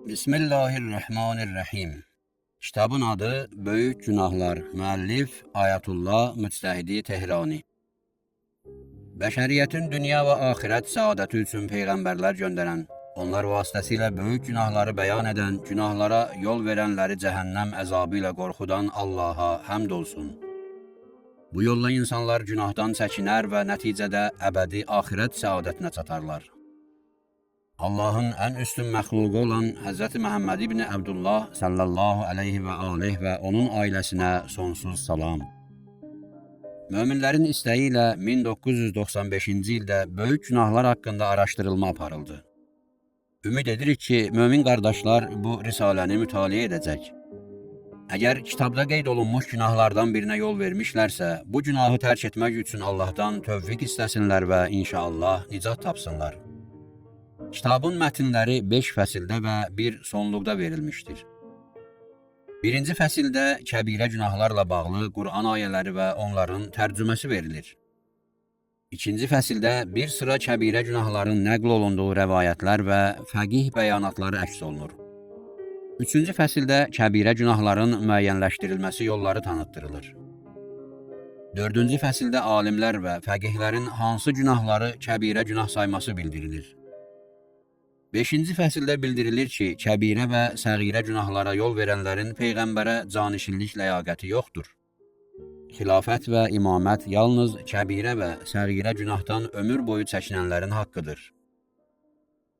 Bismillahirrahmanirrahim. Kitabın adı Böyük Günahlar, müəllif Ayətullah Müctəhidi Tehrani. Bəşəriyyətin dünya və axirət səadəti üçün peyğəmbərlər göndərən, onlar vasitəsilə böyük günahları bəyan edən, günahlara yol verənləri cəhənnəm əzabı ilə qorxudan Allaha həmd olsun. Bu yolla insanlar günahdan çəkinər və nəticədə əbədi axirət səadətinə çatarlar. Allah'ın en üstün məxluqu olan Hz. Muhammed İbni Abdullah sallallahu aleyhi ve aleyh ve onun ailesine sonsuz salam. Möminlərin istəyi ilə 1995-ci ildə böyük günahlar haqqında araşdırılma aparıldı. Ümid edirik ki, mömin qardaşlar bu risaləni mütaliə edəcək. Əgər kitabda qeyd olunmuş günahlardan birinə yol vermişlərsə, bu günahı tərk etmək üçün Allah'tan tövfiq istəsinlər və inşallah nicat tapsınlar. Kitabın mətnləri 5 fəsildə və 1 sonluqda verilmişdir. Birinci fəsildə kəbirə günahlarla bağlı Qur'an ayələri və onların tərcüməsi verilir. İkinci fəsildə bir sıra kəbirə günahların nəql olunduğu rəvayətlər və fəqih bəyanatları əks olunur. Üçüncü fəsildə kəbirə günahların müəyyənləşdirilməsi yolları tanıtdırılır. Dördüncü fəsildə alimlər və fəqihlərin hansı günahları kəbirə günah sayması bildirilir. Beşinci fəsildə bildirilir ki, kəbirə və səğirə günahlara yol verənlərin Peyğəmbərə canişinlik ləyaqəti yoxdur. Xilafət və imamət yalnız kəbirə və səğirə günahdan ömür boyu çəkinənlərin haqqıdır.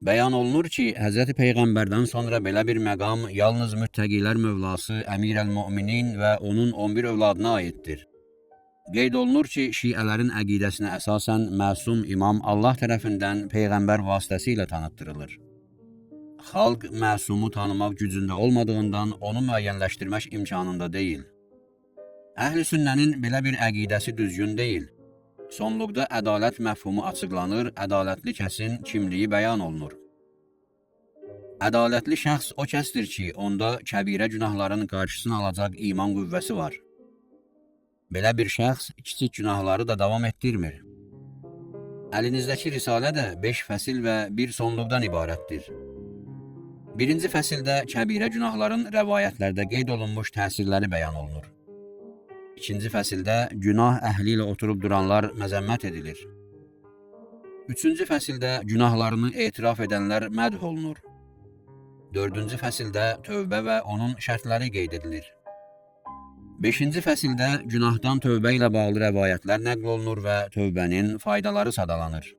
Bəyan olunur ki, Hz. Peyğəmbərdən sonra belə bir məqam yalnız müttəqilər mövlası Əmir-əl-Müminin və onun 11 övladına aiddir. Qeyd olunur ki, şiələrin əqidəsinə əsasən məsum imam Allah tərəfindən Peyğəmbər vasitəsilə tanıtdırılır. Xalq məsumu tanımaq gücündə olmadığından onu müəyyənləşdirmək imkanında deyil. Əhl-i sünnənin belə bir əqidəsi düzgün deyil. Sonluqda ədalət məfhumu açıqlanır, ədalətli kəsin kimliyi bəyan olunur. Ədalətli şəxs o kəsdir ki, onda kəbirə günahların qarşısını alacaq iman qüvvəsi var. Belə bir şəxs kiçik günahları da davam etdirmir. Əlinizdəki risalə də 5 fəsil və 1 sonluqdan ibarətdir. Birinci fəsildə kəbirə günahların rəvayətlərdə qeyd olunmuş təsirləri bəyan olunur. İkinci fəsildə günah əhli ilə oturub duranlar məzəmmət edilir. Üçüncü fəsildə günahlarını etiraf edənlər mədh olunur. Dördüncü fəsildə tövbə və onun şərtləri qeyd edilir. Beşinci fəsildə günahdan tövbə ilə bağlı rəvayətlər nəql olunur və tövbənin faydaları sadalanır.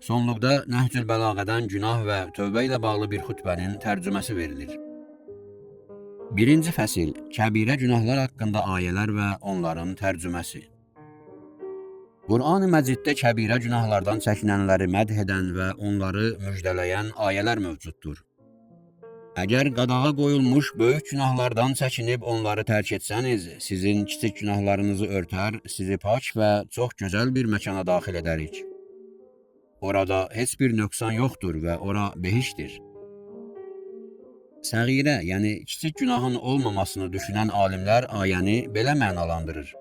Sonluqda Nəhcül Bəlağədən günah və tövbə ilə bağlı bir xütbənin tərcüməsi verilir. Birinci fəsil, kəbirə günahlar haqqında ayələr və onların tərcüməsi. Qur'an-ı Məciddə kəbirə günahlardan çəkinənləri mədh edən və onları müjdələyən ayələr mövcuddur. Əgər qadağa qoyulmuş böyük günahlardan çəkinib onları tərk etsəniz, sizin kiçik günahlarınızı örtər, sizi pak və çox gözəl bir məkana daxil edərik. Orada heç bir nöqsan yoxdur və ora behişdir. Səğirə, yəni kiçik günahın olmamasını düşünən alimlər ayəni belə mənalandırır.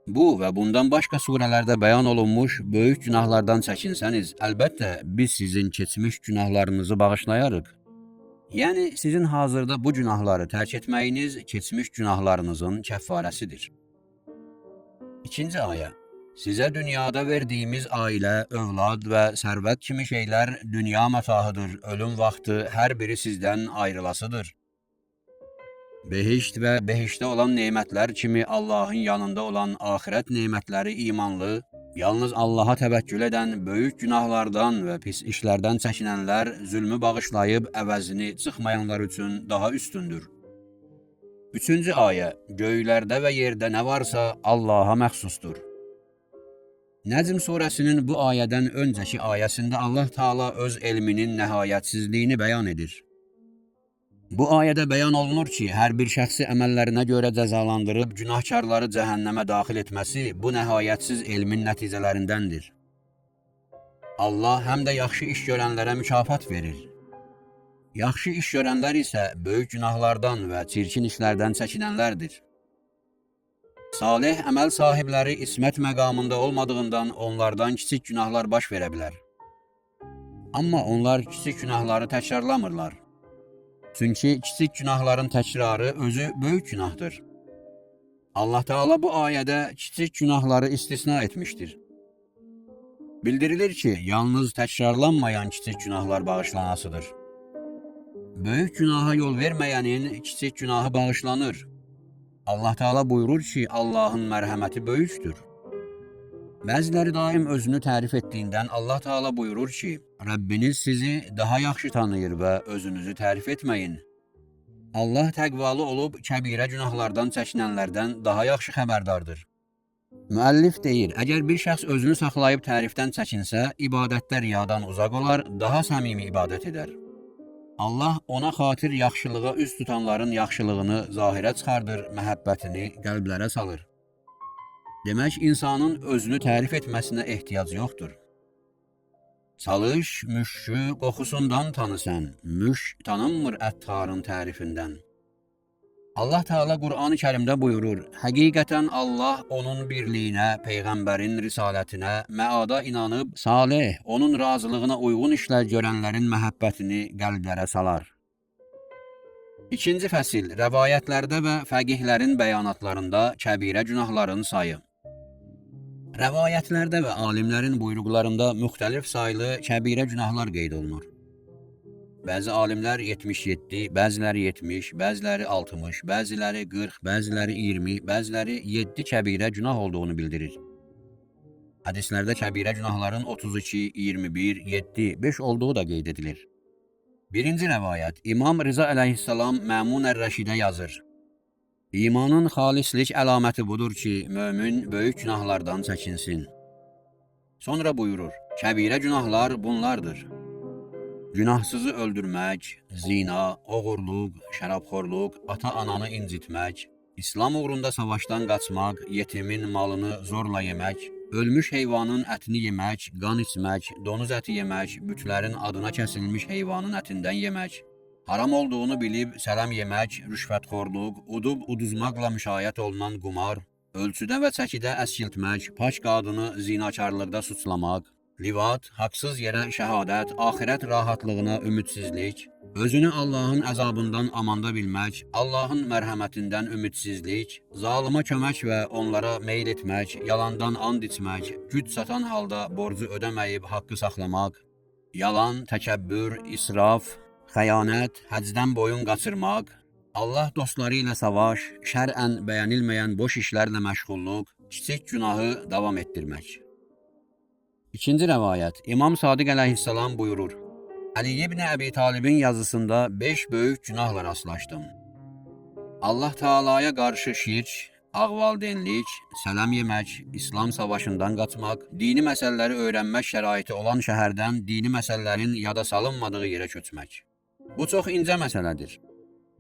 Bu və bundan başqa surələrdə bəyan olunmuş böyük günahlardan çəkinsəniz, əlbəttə biz sizin keçmiş günahlarınızı bağışlayarıq. Yəni sizin hazırda bu günahları tərk etməyiniz keçmiş günahlarınızın kəffarəsidir. İkinci ayə. Sizə dünyada verdiyimiz ailə, övlad və sərvət kimi şeylər dünya məfahıdır, ölüm vaxtı hər biri sizdən ayrılasıdır. Behişt və behiştdə olan nemətlər kimi Allahın yanında olan axirət nemətləri imanlı, yalnız Allaha təvəkkül edən böyük günahlardan və pis işlərdən çəkinənlər zülmü bağışlayıb əvəzini çıxmayanlar üçün daha üstündür. Üçüncü ayə. Göylərdə və yerdə nə varsa Allaha məxsusdur. Nəcm surəsinin bu ayədən öncəki ayəsində Allah Taala öz elminin nəhayətsizliyini bəyan edir. Bu ayədə bəyan olunur ki, hər bir şəxsi əməllərinə görə cəzalandırıb günahkarları cəhənnəmə daxil etməsi bu nəhayətsiz elmin nəticələrindəndir. Allah həm də yaxşı iş görənlərə mükafat verir. Yaxşı iş görənlər isə böyük günahlardan və çirkin işlərdən çəkinənlərdir. Salih əməl sahibləri ismət məqamında olmadığından onlardan kiçik günahlar baş verə bilər. Amma onlar kiçik günahları təkrarlamırlar. Çünki kiçik günahların təkrarı özü böyük günahdır. Allah Teala bu ayədə kiçik günahları istisna etmişdir. Bildirilir ki, yalnız təkrarlanmayan kiçik günahlar bağışlanasıdır. Böyük günaha yol verməyənin kiçik günahı bağışlanır. Allah Teala buyurur ki, Allahın mərhəməti böyükdür. Bəziləri daim özünü tərif etdiyindən Allah Teala buyurur ki, Rəbbiniz sizi daha yaxşı tanıyır və özünüzü tərif etməyin. Allah təqvalı olub kəbirə günahlardan çəkinənlərdən daha yaxşı xəbərdardır. Müəllif deyir, əgər bir şəxs özünü saxlayıb tərifdən çəkinsə, ibadətdə riyadan uzaq olar, daha səmimi ibadət edər. Allah ona xatir yaxşılığa üz tutanların yaxşılığını zahirə çıxardır, məhəbbətini qəlblərə salır. Demək, insanın özünü tərif etməsinə ehtiyac yoxdur. Çalış, müşkü qoxusundan tanı sən, müşk tanınmır əttarın tərifindən. Allah Teala Qur'an-ı Kərimdə buyurur, həqiqətən Allah onun birliyinə, Peyğəmbərin risalətinə, məada inanıb, salih, onun razılığına uyğun işlər görənlərin məhəbbətini qəlblərə salar. İkinci fəsil, rəvayətlərdə və fəqihlərin bəyanatlarında kəbirə günahların sayı. Rəvayətlərdə və alimlərin buyruqlarında müxtəlif saylı kəbirə günahlar qeyd olunur. Bəzi alimlər 77, bəziləri 70, bəziləri 60, bəziləri 40, bəziləri 20, bəziləri 7 kəbirə günah olduğunu bildirir. Hədislərdə kəbirə günahların 32, 21, 7, 5 olduğu da qeyd edilir. Birinci rəvayət, İmam Rıza əleyhissalam Məmun ər-Rəşidə yazır. İmanın xalislik əlaməti budur ki, mömin böyük günahlardan çəkinsin. Sonra buyurur, kəbirə günahlar bunlardır. Günahsızı öldürmək, zina, oğurluq, şərabxorluq, ata-ananı incitmək, İslam uğrunda savaşdan qaçmaq, yetimin malını zorla yemək, ölmüş heyvanın ətini yemək, qan içmək, donuz əti yemək, bütlərin adına kəsilmiş heyvanın ətindən yemək, haram olduğunu bilib sələm yemək, rüşvətxorluq, udub-uduzmaqla müşayiət olunan qumar, ölçüdə və çəkidə əskiltmək, pak qadını zinakarlıqda suçlamaq, livat, haqsız yerə şəhadət, axirət rahatlığına ümidsizlik, özünü Allahın əzabından amanda bilmək, Allahın mərhəmətindən ümidsizlik, zalıma kömək və onlara meyl etmək, yalandan and içmək, güc satan halda borcu ödəməyib haqqı saxlamaq, yalan, təkəbbür, israf, xəyanət, həcdən boyun qaçırmaq, Allah dostları ilə savaş, şərən bəyənilməyən boş işlərlə məşğulluq, kiçik günahı davam etdirmək. İkinci rəvayət, İmam Sadiq əleyhissalam buyurur, Əli ibn Əbi Talibin yazısında 5 böyük günahla rastlaşdım. Allah Teala'ya qarşı şirk, ağvaldenlik, sələm yemək, İslam savaşından qaçmaq, dini məsələləri öyrənmək şəraiti olan şəhərdən dini məsələlərin yada salınmadığı yerə köçmək. Bu çox incə məsələdir.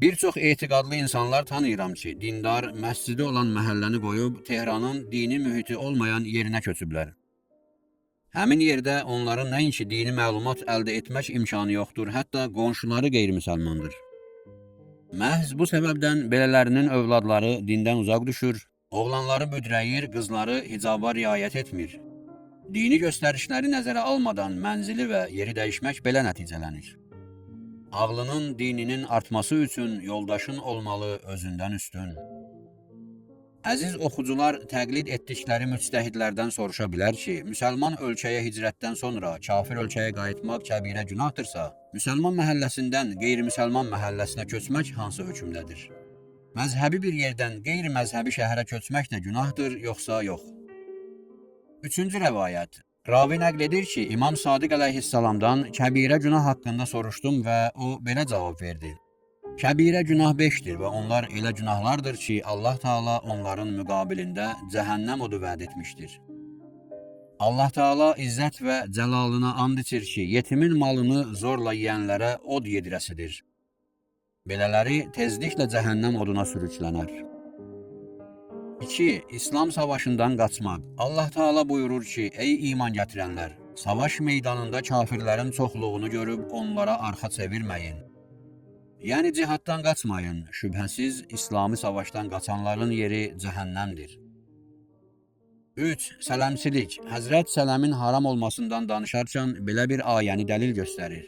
Bir çox etiqadlı insanlar tanıyıram ki, dindar, məscidi olan məhəlləni qoyub Tehranın dini mühiti olmayan yerinə köçüblər. Həmin yerdə onların nəinki dini məlumat əldə etmək imkanı yoxdur, hətta qonşuları qeyri-müsəlmandır. Məhz bu səbəbdən belələrinin övladları dindən uzaq düşür, oğlanları büdrəyir, qızları hicaba riayət etmir. Dini göstərişləri nəzərə almadan mənzili və yeri dəyişmək belə nəticələnir. Ağlının, dininin artması üçün yoldaşın olmalı özündən üstün. Əziz oxucular təqlid etdikləri müctəhidlərdən soruşa bilər ki, müsəlman ölkəyə hicrətdən sonra kafir ölkəyə qayıtmaq kəbirə günahdırsa, müsəlman məhəlləsindən qeyri-müsəlman məhəlləsinə köçmək hansı hökmdədir? Məzhəbi bir yerdən qeyri-məzhəbi şəhərə köçmək də günahdır, yoxsa yox? Üçüncü rəvayət. Ravi nəql edir ki, İmam Sadiq əleyhissalamdan kəbirə günah haqqında soruşdum və o belə cavab verdi. Kəbirə günah 5'dir və onlar elə günahlardır ki, Allah Teala onların müqabilində cəhənnəm odu vəd etmişdir. Allah Teala izzət və cəlalına and içir ki, yetimin malını zorla yeyənlərə od yedirəsidir. Belələri tezliklə cəhənnəm oduna sürüklənər. 2. İslam savaşından qaçmaq. Allah Teala buyurur ki, ey iman gətirənlər, savaş meydanında kafirlərin çoxluğunu görüb onlara arxa çevirməyin. Yəni cihaddan qaçmayın, şübhəsiz İslami savaşdan qaçanların yeri cəhənnəmdir. 3. Sələmçilik. Həzrət Sələmin haram olmasından danışarkən belə bir ayəni dəlil göstərir.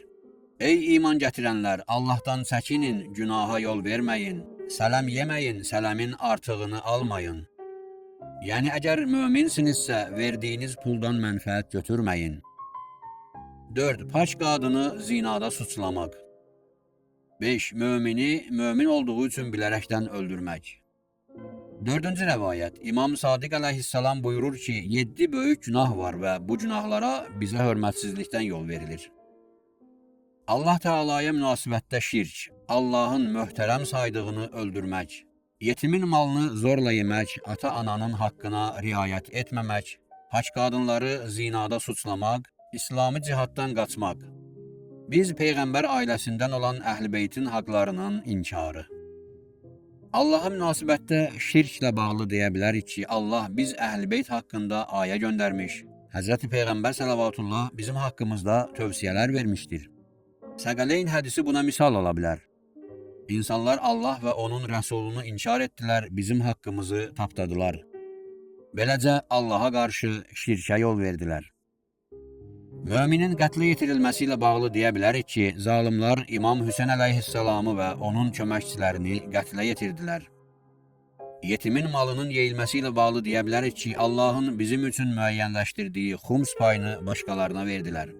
Ey iman gətirənlər, Allahdan çəkinin, günaha yol verməyin, sələm yeməyin, sələmin artığını almayın. Yəni, əgər möminsinizsə, verdiyiniz puldan mənfəət götürməyin. 4. Paç qadını zinada suçlamaq. 5. Mömin olduğu üçün bilərəkdən öldürmək. 4-cü rəvayət. İmam Sadiq əleyhissalam buyurur ki, 7 böyük günah var və bu günahlara bizə hörmətsizlikdən yol verilir. Allah Teala'ya münasibətdə şirk, Allahın möhtərəm saydığını öldürmək, yetimin malını zorla yemək, ata-ananın haqqına riayət etməmək, haç qadınları zinada suçlamaq, İslami cihaddan qaçmaq. Biz Peyğəmbər ailəsindən olan Əhl-i Beytin haqlarının inkarı. Allaha münasibətdə şirklə bağlı deyə bilərik ki, Allah biz Əhl-i Beyt haqqında ayə göndərmiş, Həzrəti Peyğəmbər sələvatullah bizim haqqımızda tövsiyələr vermişdir. Səqələyn hədisi buna misal ola bilər. İnsanlar Allah və onun rəsulunu inkar etdilər, bizim haqqımızı tapdadılar. Beləcə Allaha qarşı şirkə yol verdilər. Möminin qətlə yetirilməsi ilə bağlı deyə bilərik ki, zalimlar İmam Hüseyn əleyhissalamı və onun köməkçilərini qətlə yetirdilər. Yetimin malının yeyilməsi ilə bağlı deyə bilərik ki, Allahın bizim üçün müəyyənləşdirdiyi xums payını başqalarına verdilər.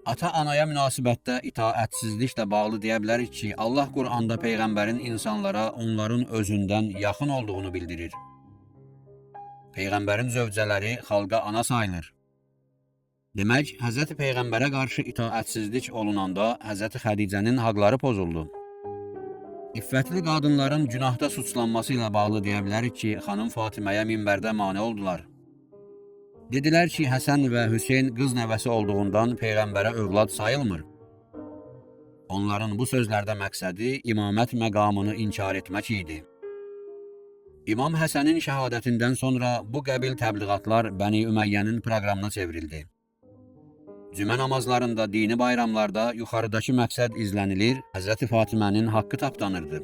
Ata-anaya münasibətdə itaətsizliklə bağlı deyə bilərik ki, Allah Qur'anda Peyğəmbərin insanlara onların özündən yaxın olduğunu bildirir. Peyğəmbərin zövcələri xalqa ana sayılır. Demək, Həzrəti Peyğəmbərə qarşı itaətsizlik olunanda Həzrəti Xədicənin haqları pozuldu. İffətli qadınların günahda suçlanması ilə bağlı deyə bilərik ki, xanım Fatiməyə minbərdə mane oldular. Dedilər ki, Həsən və Hüseyn qız nəvəsi olduğundan Peyğəmbərə övlad sayılmır. Onların bu sözlərdə məqsədi imamət məqamını inkar etmək idi. İmam Həsənin şəhadətindən sonra bu qəbil təbliğatlar Bəni Üməyyənin proqramına çevrildi. Cümə namazlarında, dini bayramlarda yuxarıdakı məqsəd izlənilir, Həzrəti Fatimənin haqqı tapdanırdı.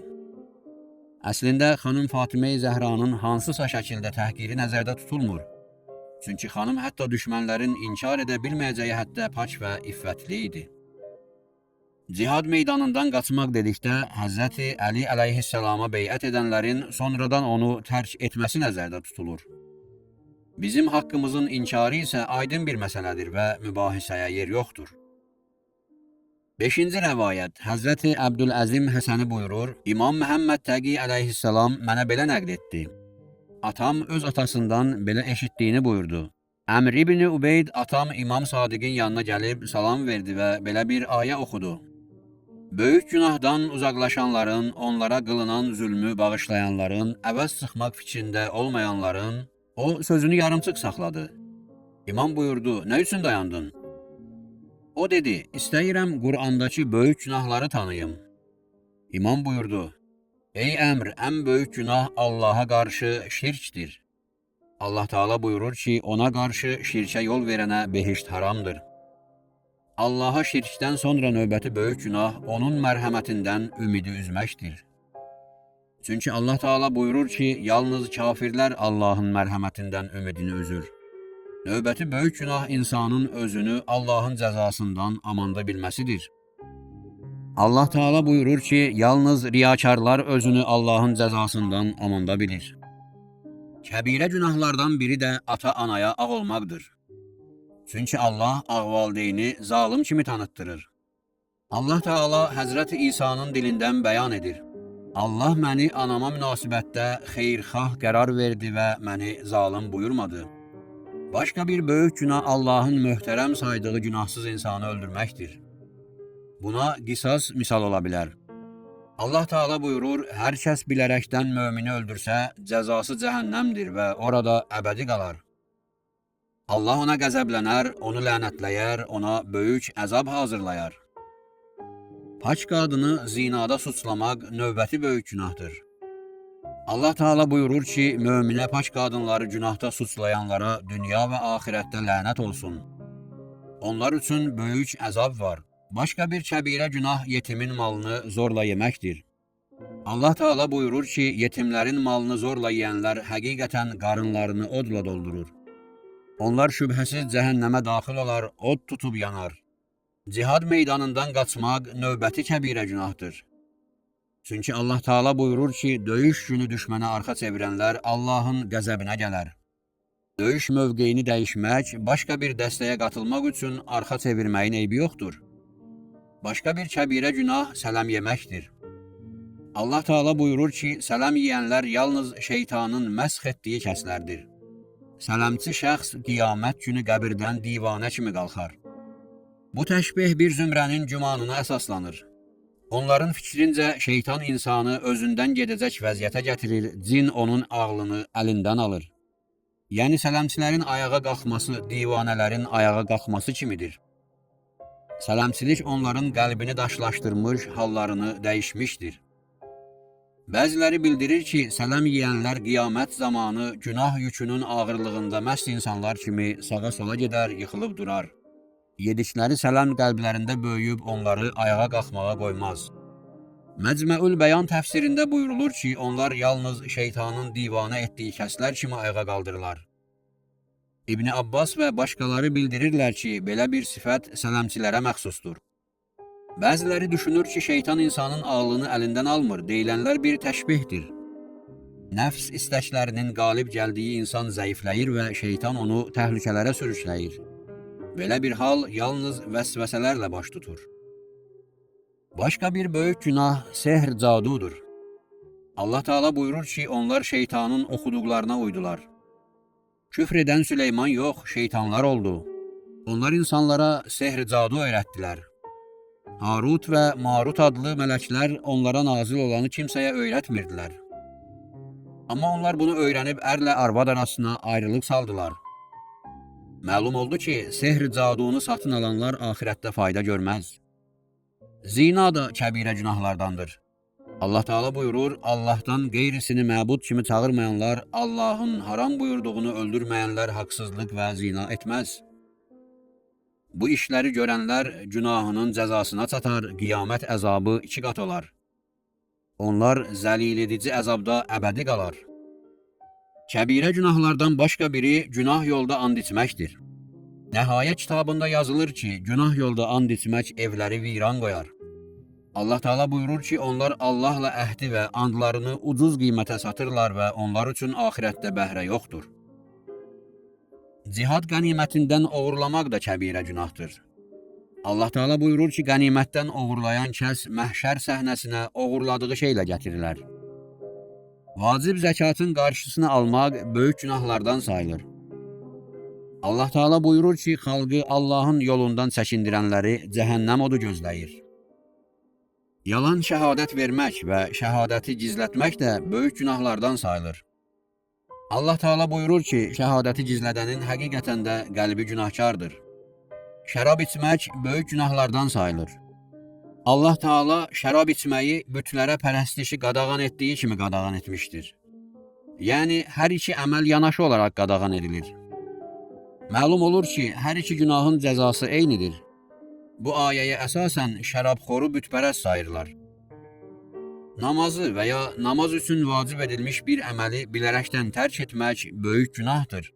Əslində, xanım Fatimə-i Zəhranın hansısa şəkildə təhqiri nəzərdə tutulmur. Çünki xanım hətta düşmənlərin inkar edə bilməyəcəyi həddə pak və iffətli idi. Cihad meydanından qaçmaq dedikdə, Həzrəti Əli əleyhissalama beyət edənlərin sonradan onu tərk etməsi nəzərdə tutulur. Bizim haqqımızın inkarı isə aydın bir məsələdir və mübahisəyə yer yoxdur. 5-ci rəvayət. Həzrəti Əbdüləzim Həsəni buyurur, İmam Məhəmməd Təqi əleyhissalam mənə belə nəql etdi. Atam öz atasından belə eşitdiyini buyurdu. Əmr ibn Ubeyd atam İmam Sadiqin yanına gəlib salam verdi və belə bir ayə oxudu. Böyük günahdan uzaqlaşanların, onlara qılınan zülmü bağışlayanların, əvəz çıxmaq fikrində olmayanların, o sözünü yarımçıq saxladı. İmam buyurdu, nə üçün dayandın? O dedi, istəyirəm Qur'andakı böyük günahları tanıyım. İmam buyurdu, ey əmr, ən böyük günah Allaha qarşı şirkdir. Allah Teala buyurur ki, ona qarşı şirkə yol verənə behişt haramdır. Allaha şirkdən sonra növbəti böyük günah onun mərhəmətindən ümidi üzməkdir. Çünki Allah Teala buyurur ki, yalnız kafirlər Allahın mərhəmətindən ümidini üzür. Növbəti böyük günah insanın özünü Allahın cəzasından amanda bilməsidir. Allah Teala buyurur ki, yalnız riyakarlar özünü Allahın cəzasından amanda bilir. Kəbirə günahlardan biri də ata-anaya ağ olmaqdır. Çünki Allah ağ valideyni zalim kimi tanıtdırır. Allah Teala Həzrəti İsa'nın dilindən bəyan edir. Allah məni anama münasibətdə xeyirxah qərar verdi və məni zalim buyurmadı. Başqa bir böyük günah Allahın möhtərəm saydığı günahsız insanı öldürməkdir. Buna qisas misal ola bilər. Allah Teala buyurur, hər kəs bilərəkdən mömini öldürsə, cəzası cəhənnəmdir və orada əbədi qalar. Allah ona qəzəblənər, onu lənətləyər, ona böyük əzab hazırlayar. Paç qadını zinada suçlamaq növbəti böyük günahdır. Allah Teala buyurur ki, möminə paç qadınları günahda suçlayanlara dünya və axirətdə lənət olsun. Onlar üçün böyük əzab var. Başqa bir kəbirə günah yetimin malını zorla yeməkdir. Allah Teala buyurur ki, yetimlərin malını zorla yeyənlər həqiqətən qarınlarını odla doldurur. Onlar şübhəsiz cəhənnəmə daxil olar, od tutub yanar. Cihad meydanından qaçmaq növbəti kəbirə günahdır. Çünki Allah Teala buyurur ki, döyüş günü düşmənə arxa çevirənlər Allahın qəzəbinə gələr. Döyüş mövqeyini dəyişmək, başqa bir dəstəyə qatılmaq üçün arxa çevirməyin eybi yoxdur. Başqa bir kəbirə günah sələm yeməkdir. Allah Teala buyurur ki, sələm yeyənlər yalnız şeytanın məsx etdiyi kəslərdir. Sələmçi şəxs qiyamət günü qəbirdən divanə kimi qalxar. Bu təşbih bir zümrənin gümanına əsaslanır. Onların fikrincə şeytan insanı özündən gedəcək vəziyyətə gətirir, cin onun ağlını əlindən alır. Yəni sələmçilərin ayağa qalxması divanələrin ayağa qalxması kimidir. Sələmçilik onların qəlbini daşlaşdırmış, hallarını dəyişmişdir. Bəziləri bildirir ki, sələm yeyənlər qiyamət zamanı günah yükünün ağırlığında məst insanlar kimi sağa sola gedər, yıxılıb durar. Yedikləri sələm qəlblərində böyüyüb onları ayağa qalxmağa qoymaz. Məcməül Bəyan təfsirində buyurulur ki, onlar yalnız şeytanın divanə etdiyi kəslər kimi ayağa qaldırırlar. İbn Abbas və başqaları bildirirlər ki, belə bir sifət sələmçilərə məxsusdur. Bəziləri düşünür ki, şeytan insanın ağlını əlindən almır, deyilənlər bir təşbihdir. Nəfs istəklərinin qalib gəldiyi insan zəifləyir və şeytan onu təhlükələrə sürükləyir. Belə bir hal yalnız vəsvəsələrlə baş tutur. Başqa bir böyük günah sehr cadudur. Allah Teala buyurur ki, onlar şeytanın oxuduqlarına uydular. Küfr edən Süleyman yox, şeytanlar oldu. Onlar insanlara sehr cadu öyrətdilər. Harut və Marut adlı mələklər onlara nazil olanı kimsəyə öyrətmirdilər. Amma onlar bunu öyrənib ərlə arvad arasına ayrılıq saldılar. Məlum oldu ki, sehr cadunu satın alanlar axirətdə fayda görməz. Zina da kəbirə günahlardandır. Allah Teala buyurur, Allahdan qeyrisini məbud kimi çağırmayanlar, Allahın haram buyurduğunu öldürməyənlər haqsızlıq və zina etməz. Bu işləri görənlər günahının cəzasına çatar, qiyamət əzabı 2 qat olar. Onlar zəlil edici əzabda əbədi qalar. Kəbirə günahlardan başqa biri günah yolda and içməkdir. Nəhayyə kitabında yazılır ki, günah yolda and içmək evləri viran qoyar. Allah Teala buyurur ki, onlar Allahla əhdi və andlarını ucuz qiymətə satırlar və onlar üçün axirətdə bəhrə yoxdur. Cihad qənimətindən oğurlamaq da kəbirə günahdır. Allah Teala buyurur ki, qənimətdən oğurlayan kəs məhşər səhnəsinə oğurladığı şeylə gətirilər. Vacib zəkatın qarşısını almaq böyük günahlardan sayılır. Allah Teala buyurur ki, xalqı Allahın yolundan çəkindirənləri cəhənnəm odu gözləyir. Yalan şəhadət vermək və şəhadəti gizlətmək də böyük günahlardan sayılır. Allah Teala buyurur ki, şəhadəti gizlədənin həqiqətən də qəlbi günahkardır. Şərab içmək böyük günahlardan sayılır. Allah Teala şərab içməyi bütlərə pərəstişi qadağan etdiyi kimi qadağan etmişdir. Yəni, hər iki əməl yanaşı olaraq qadağan edilir. Məlum olur ki, hər iki günahın cəzası eynidir. Bu ayəyə əsasən şərabxoru bütpərəst sayırlar. Namazı və ya namaz üçün vacib edilmiş bir əməli bilərəkdən tərk etmək böyük günahdır.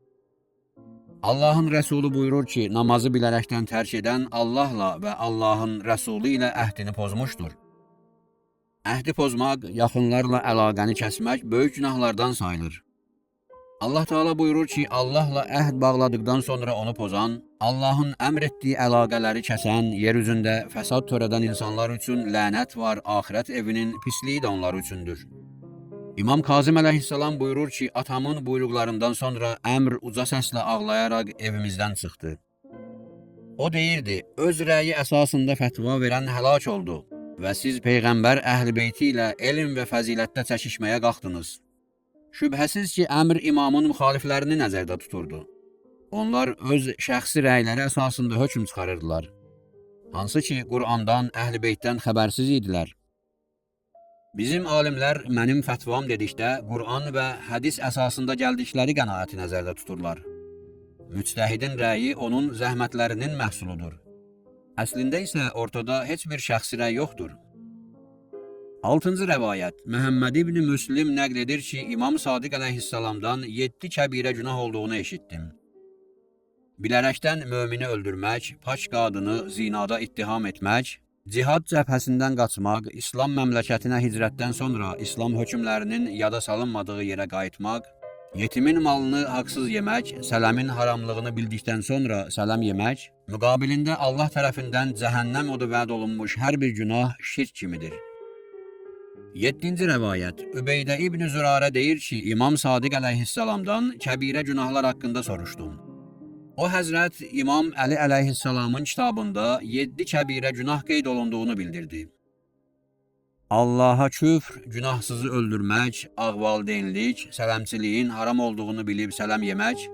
Allahın Rəsulu buyurur ki, namazı bilərəkdən tərk edən Allahla və Allahın Rəsulu ilə əhdini pozmuşdur. Əhdi pozmaq, yaxınlarla əlaqəni kəsmək böyük günahlardan sayılır. Allah Teala buyurur ki, Allahla əhd bağladıqdan sonra onu pozan, Allahın əmr etdiyi əlaqələri kəsən, yer üzündə fəsad törədən insanlar üçün lənət var, axirət evinin pisliyi də onlar üçündür. İmam Kazım əleyhissalam buyurur ki, atamın buyruqlarından sonra əmr uca səslə ağlayaraq evimizdən çıxdı. O deyirdi, öz rəyi əsasında fətva verən həlak oldu və siz Peyğəmbər əhl-i beyti ilə elm və fəzilətdə çəkişməyə qalxdınız. Şübhəsiz ki, əmr imamın müxaliflərini nəzərdə tuturdu. Onlar öz şəxsi rəyləri əsasında hökm çıxarırdılar. Hansı ki, Qur'andan, əhl-i beytdən xəbərsiz idilər. Bizim alimlər mənim fətvam dedikdə Qur'an və hədis əsasında gəldikləri qənaəti nəzərdə tuturlar. Müctəhidin rəyi onun zəhmətlərinin məhsuludur. Əslində isə ortada heç bir şəxsi rəy yoxdur. 6-cı rəvayət Məhəmməd ibn Müslim nəql edir ki, İmam Sadiq əleyhissalamdan 7 kəbirə günah olduğunu eşitdim. Bilərəkdən mömini öldürmək, paç qadını zinada ittiham etmək, cihad cəbhəsindən qaçmaq, İslam məmləkətinə hicrətdən sonra İslam hökmlərinin yada salınmadığı yerə qayıtmaq, yetimin malını haqsız yemək, sələmin haramlığını bildikdən sonra sələm yemək, müqabilində Allah tərəfindən cəhənnəm odu vəd olunmuş hər bir günah şirk kimidir. 7-ci rəvayət Übeydə ibn Zürarə deyir ki, İmam Sadiq əleyhissalamdan kəbirə günahlar haqqında soruşdum. O həzrət İmam Əli əleyhissalamın kitabında 7 kəbirə günah qeyd olunduğunu bildirdi. Allaha küfr, günahsızı öldürmək, ağvaldeynlik, sələmçiliyin haram olduğunu bilib sələm yemək,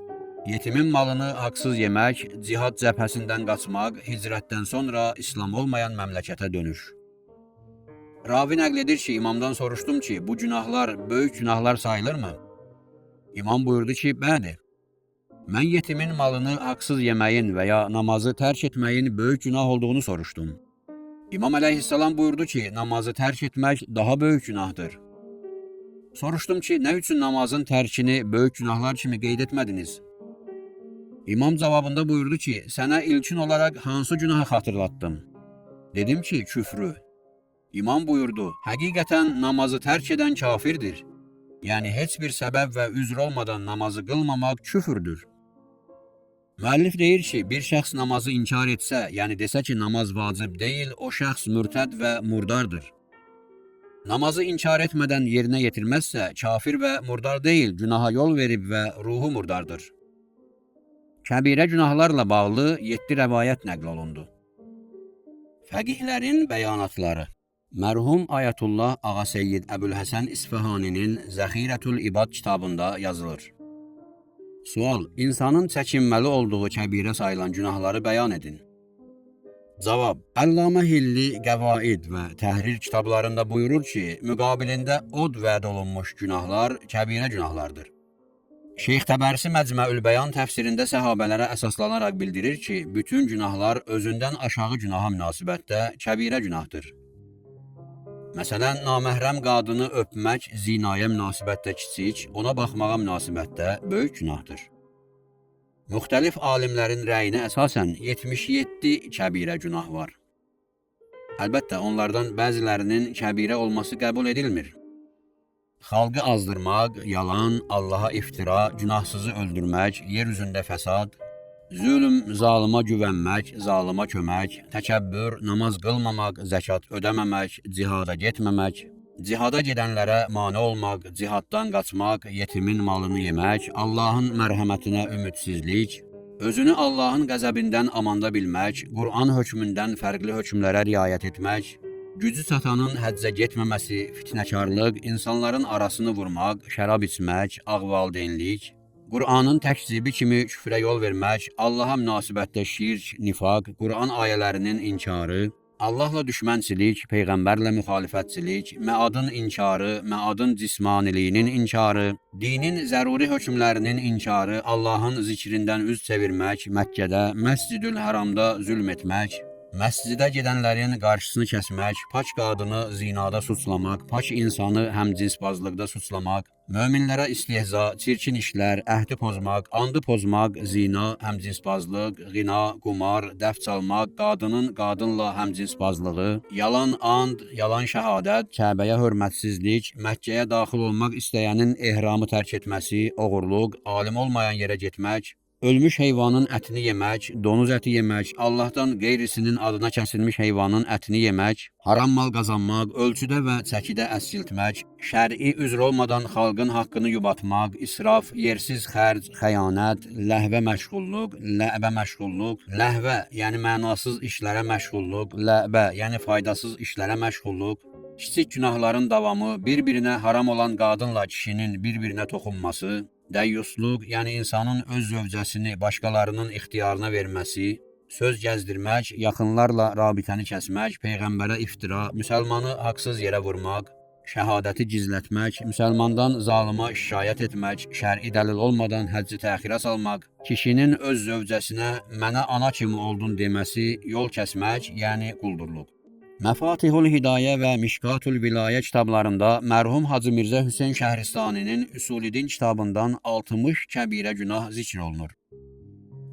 yetimin malını haqsız yemək, cihad cəbhəsindən qaçmaq, hicrətdən sonra İslam olmayan məmləkətə dönüş. Ravi nəql edir ki, imamdan soruşdum ki, bu günahlar böyük günahlar sayılırmı? İmam buyurdu ki, bəli. Mən yetimin malını haqsız yeməyin və ya namazı tərk etməyin böyük günah olduğunu soruşdum. İmam əleyhissalam buyurdu ki, namazı tərk etmək daha böyük günahdır. Soruşdum ki, nə üçün namazın tərkini böyük günahlar kimi qeyd etmədiniz? İmam cavabında buyurdu ki, sənə ilkin olaraq hansı günahı xatırlatdım? Dedim ki, küfrü. İmam buyurdu, həqiqətən namazı tərk edən kafirdir. Yəni, heç bir səbəb və üzr olmadan namazı qılmamaq küfürdür. Müəllif deyir ki, bir şəxs namazı inkar etsə, yəni desə ki, namaz vacib deyil, o şəxs mürtəd və murdardır. Namazı inkar etmədən yerinə yetirməzsə, kafir və murdar deyil, günaha yol verib və ruhu murdardır. Kəbirə günahlarla bağlı 7 rəvayət nəql olundu. Fəqihlərin bəyanatları Mərhum Ayətullah Ağa Seyyid Əbülhəsən İsfahaninin Zəxirətül İbad kitabında yazılır. Sual, insanın çəkinməli olduğu kəbirə sayılan günahları bəyan edin. Cavab, Əllamə Hilli Qəvaid və Təhrir kitablarında buyurur ki, müqabilində od vəd olunmuş günahlar kəbirə günahlardır. Şeyx Təbərsi Məcməül Bəyan təfsirində səhabələrə əsaslanaraq bildirir ki, bütün günahlar özündən aşağı günaha münasibətdə kəbirə günahdır. Məsələn, naməhrəm qadını öpmək zinaya münasibətdə kiçik, ona baxmağa münasibətdə böyük günahdır. Müxtəlif alimlərin rəyinə əsasən 77 kəbirə günah var. Əlbəttə, onlardan bəzilərinin kəbirə olması qəbul edilmir. Xalqı azdırmaq, yalan, Allaha iftira, günahsızı öldürmək, yer üzündə fəsad, zülm, zalıma güvənmək, zalıma kömək, təkəbbür, namaz qılmamaq, zəkat ödəməmək, cihada getməmək, cihada gedənlərə mane olmaq, cihaddan qaçmaq, yetimin malını yemək, Allahın mərhəmətinə ümidsizlik, özünü Allahın qəzəbindən amanda bilmək, Qur'an hökmündən fərqli hökmlərə riayət etmək, gücü çatanın həccə getməməsi, fitnəkarlıq, insanların arasını vurmaq, şərab içmək, ağvaldeynlik, Qur'anın təkzibi kimi küfrə yol vermək, Allaha münasibətdə şirk, nifaq, Qur'an ayələrinin inkarı, Allahla düşmənçilik, Peyğəmbərlə müxalifətçilik, məadın inkarı, məadın cismaniliyinin inkarı, dinin zəruri hökmlərinin inkarı, Allahın zikrindən üz çevirmək, Məkkədə, Məscidül Həramda zülm etmək, məscidə gedənlərin qarşısını kəsmək, paç qadını zinada suçlamaq, paç insanı həmcinsbazlıqda suçlamaq, möminlərə istehza, çirkin işlər, əhdi pozmaq, andı pozmaq, zina, həmcinsbazlıq, qina, qumar, dəf çalmaq, qadının qadınla həmcinsbazlığı, yalan and, yalan şəhadət, Kəbəyə hörmətsizlik, Məkkəyə daxil olmaq istəyənin ehramı tərk etməsi, oğurluq, alim olmayan yerə getmək, ölmüş heyvanın ətini yemək, donuz əti yemək, Allahdan qeyrisinin adına kəsilmiş heyvanın ətini yemək, haram mal qazanmaq, ölçüdə və çəkidə əskiltmək, şər'i üzr olmadan xalqın haqqını yubatmaq, israf, yersiz xərc, xəyanət, ləhvə məşğulluq, ləbə məşğulluq, ləhvə, yəni mənasız işlərə məşğulluq, ləbə, yəni faydasız işlərə məşğulluq, kiçik günahların davamı, bir-birinə haram olan qadınla kişinin bir-birinə toxunması, dəyyusluq, yəni insanın öz zövcəsini başqalarının ixtiyarına verməsi, söz gəzdirmək, yaxınlarla rabitəni kəsmək, Peyğəmbərə iftira, müsəlmanı haqsız yerə vurmaq, şəhadəti gizlətmək, müsəlmandan zalıma şikayət etmək, şər'i dəlil olmadan həcci təxirə salmaq, kişinin öz zövcəsinə mənə ana kimi oldun deməsi, yol kəsmək, yəni quldurluq. Məfatihul Hidayə və Mişkatul Vilayə kitablarında mərhum Hacı Mirzə Hüseyn Şəhristaninin Üsulüddin kitabından 60 kəbirə günah zikr olunur.